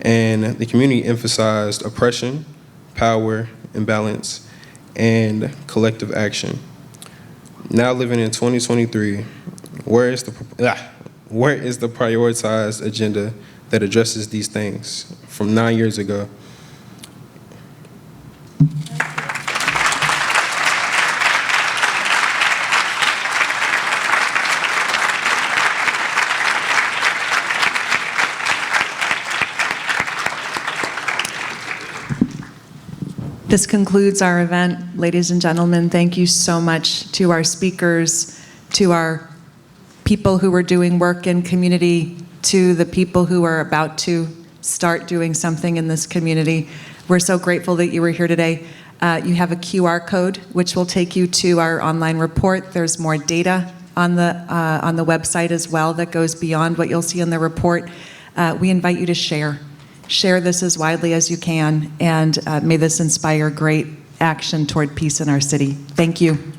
and the community emphasized oppression, power, imbalance, and collective action. Now living in 2023, where is the prioritized agenda that addresses these things from 9 years ago? This concludes our event. Ladies and gentlemen, thank you so much to our speakers, to our people who are doing work in community, to the people who are about to start doing something in this community. We're so grateful that you were here today. You have a QR code, which will take you to our online report. There's more data on the website as well that goes beyond what you'll see in the report. We invite you to share. Share this as widely as you can, and may this inspire great action toward peace in our city. Thank you.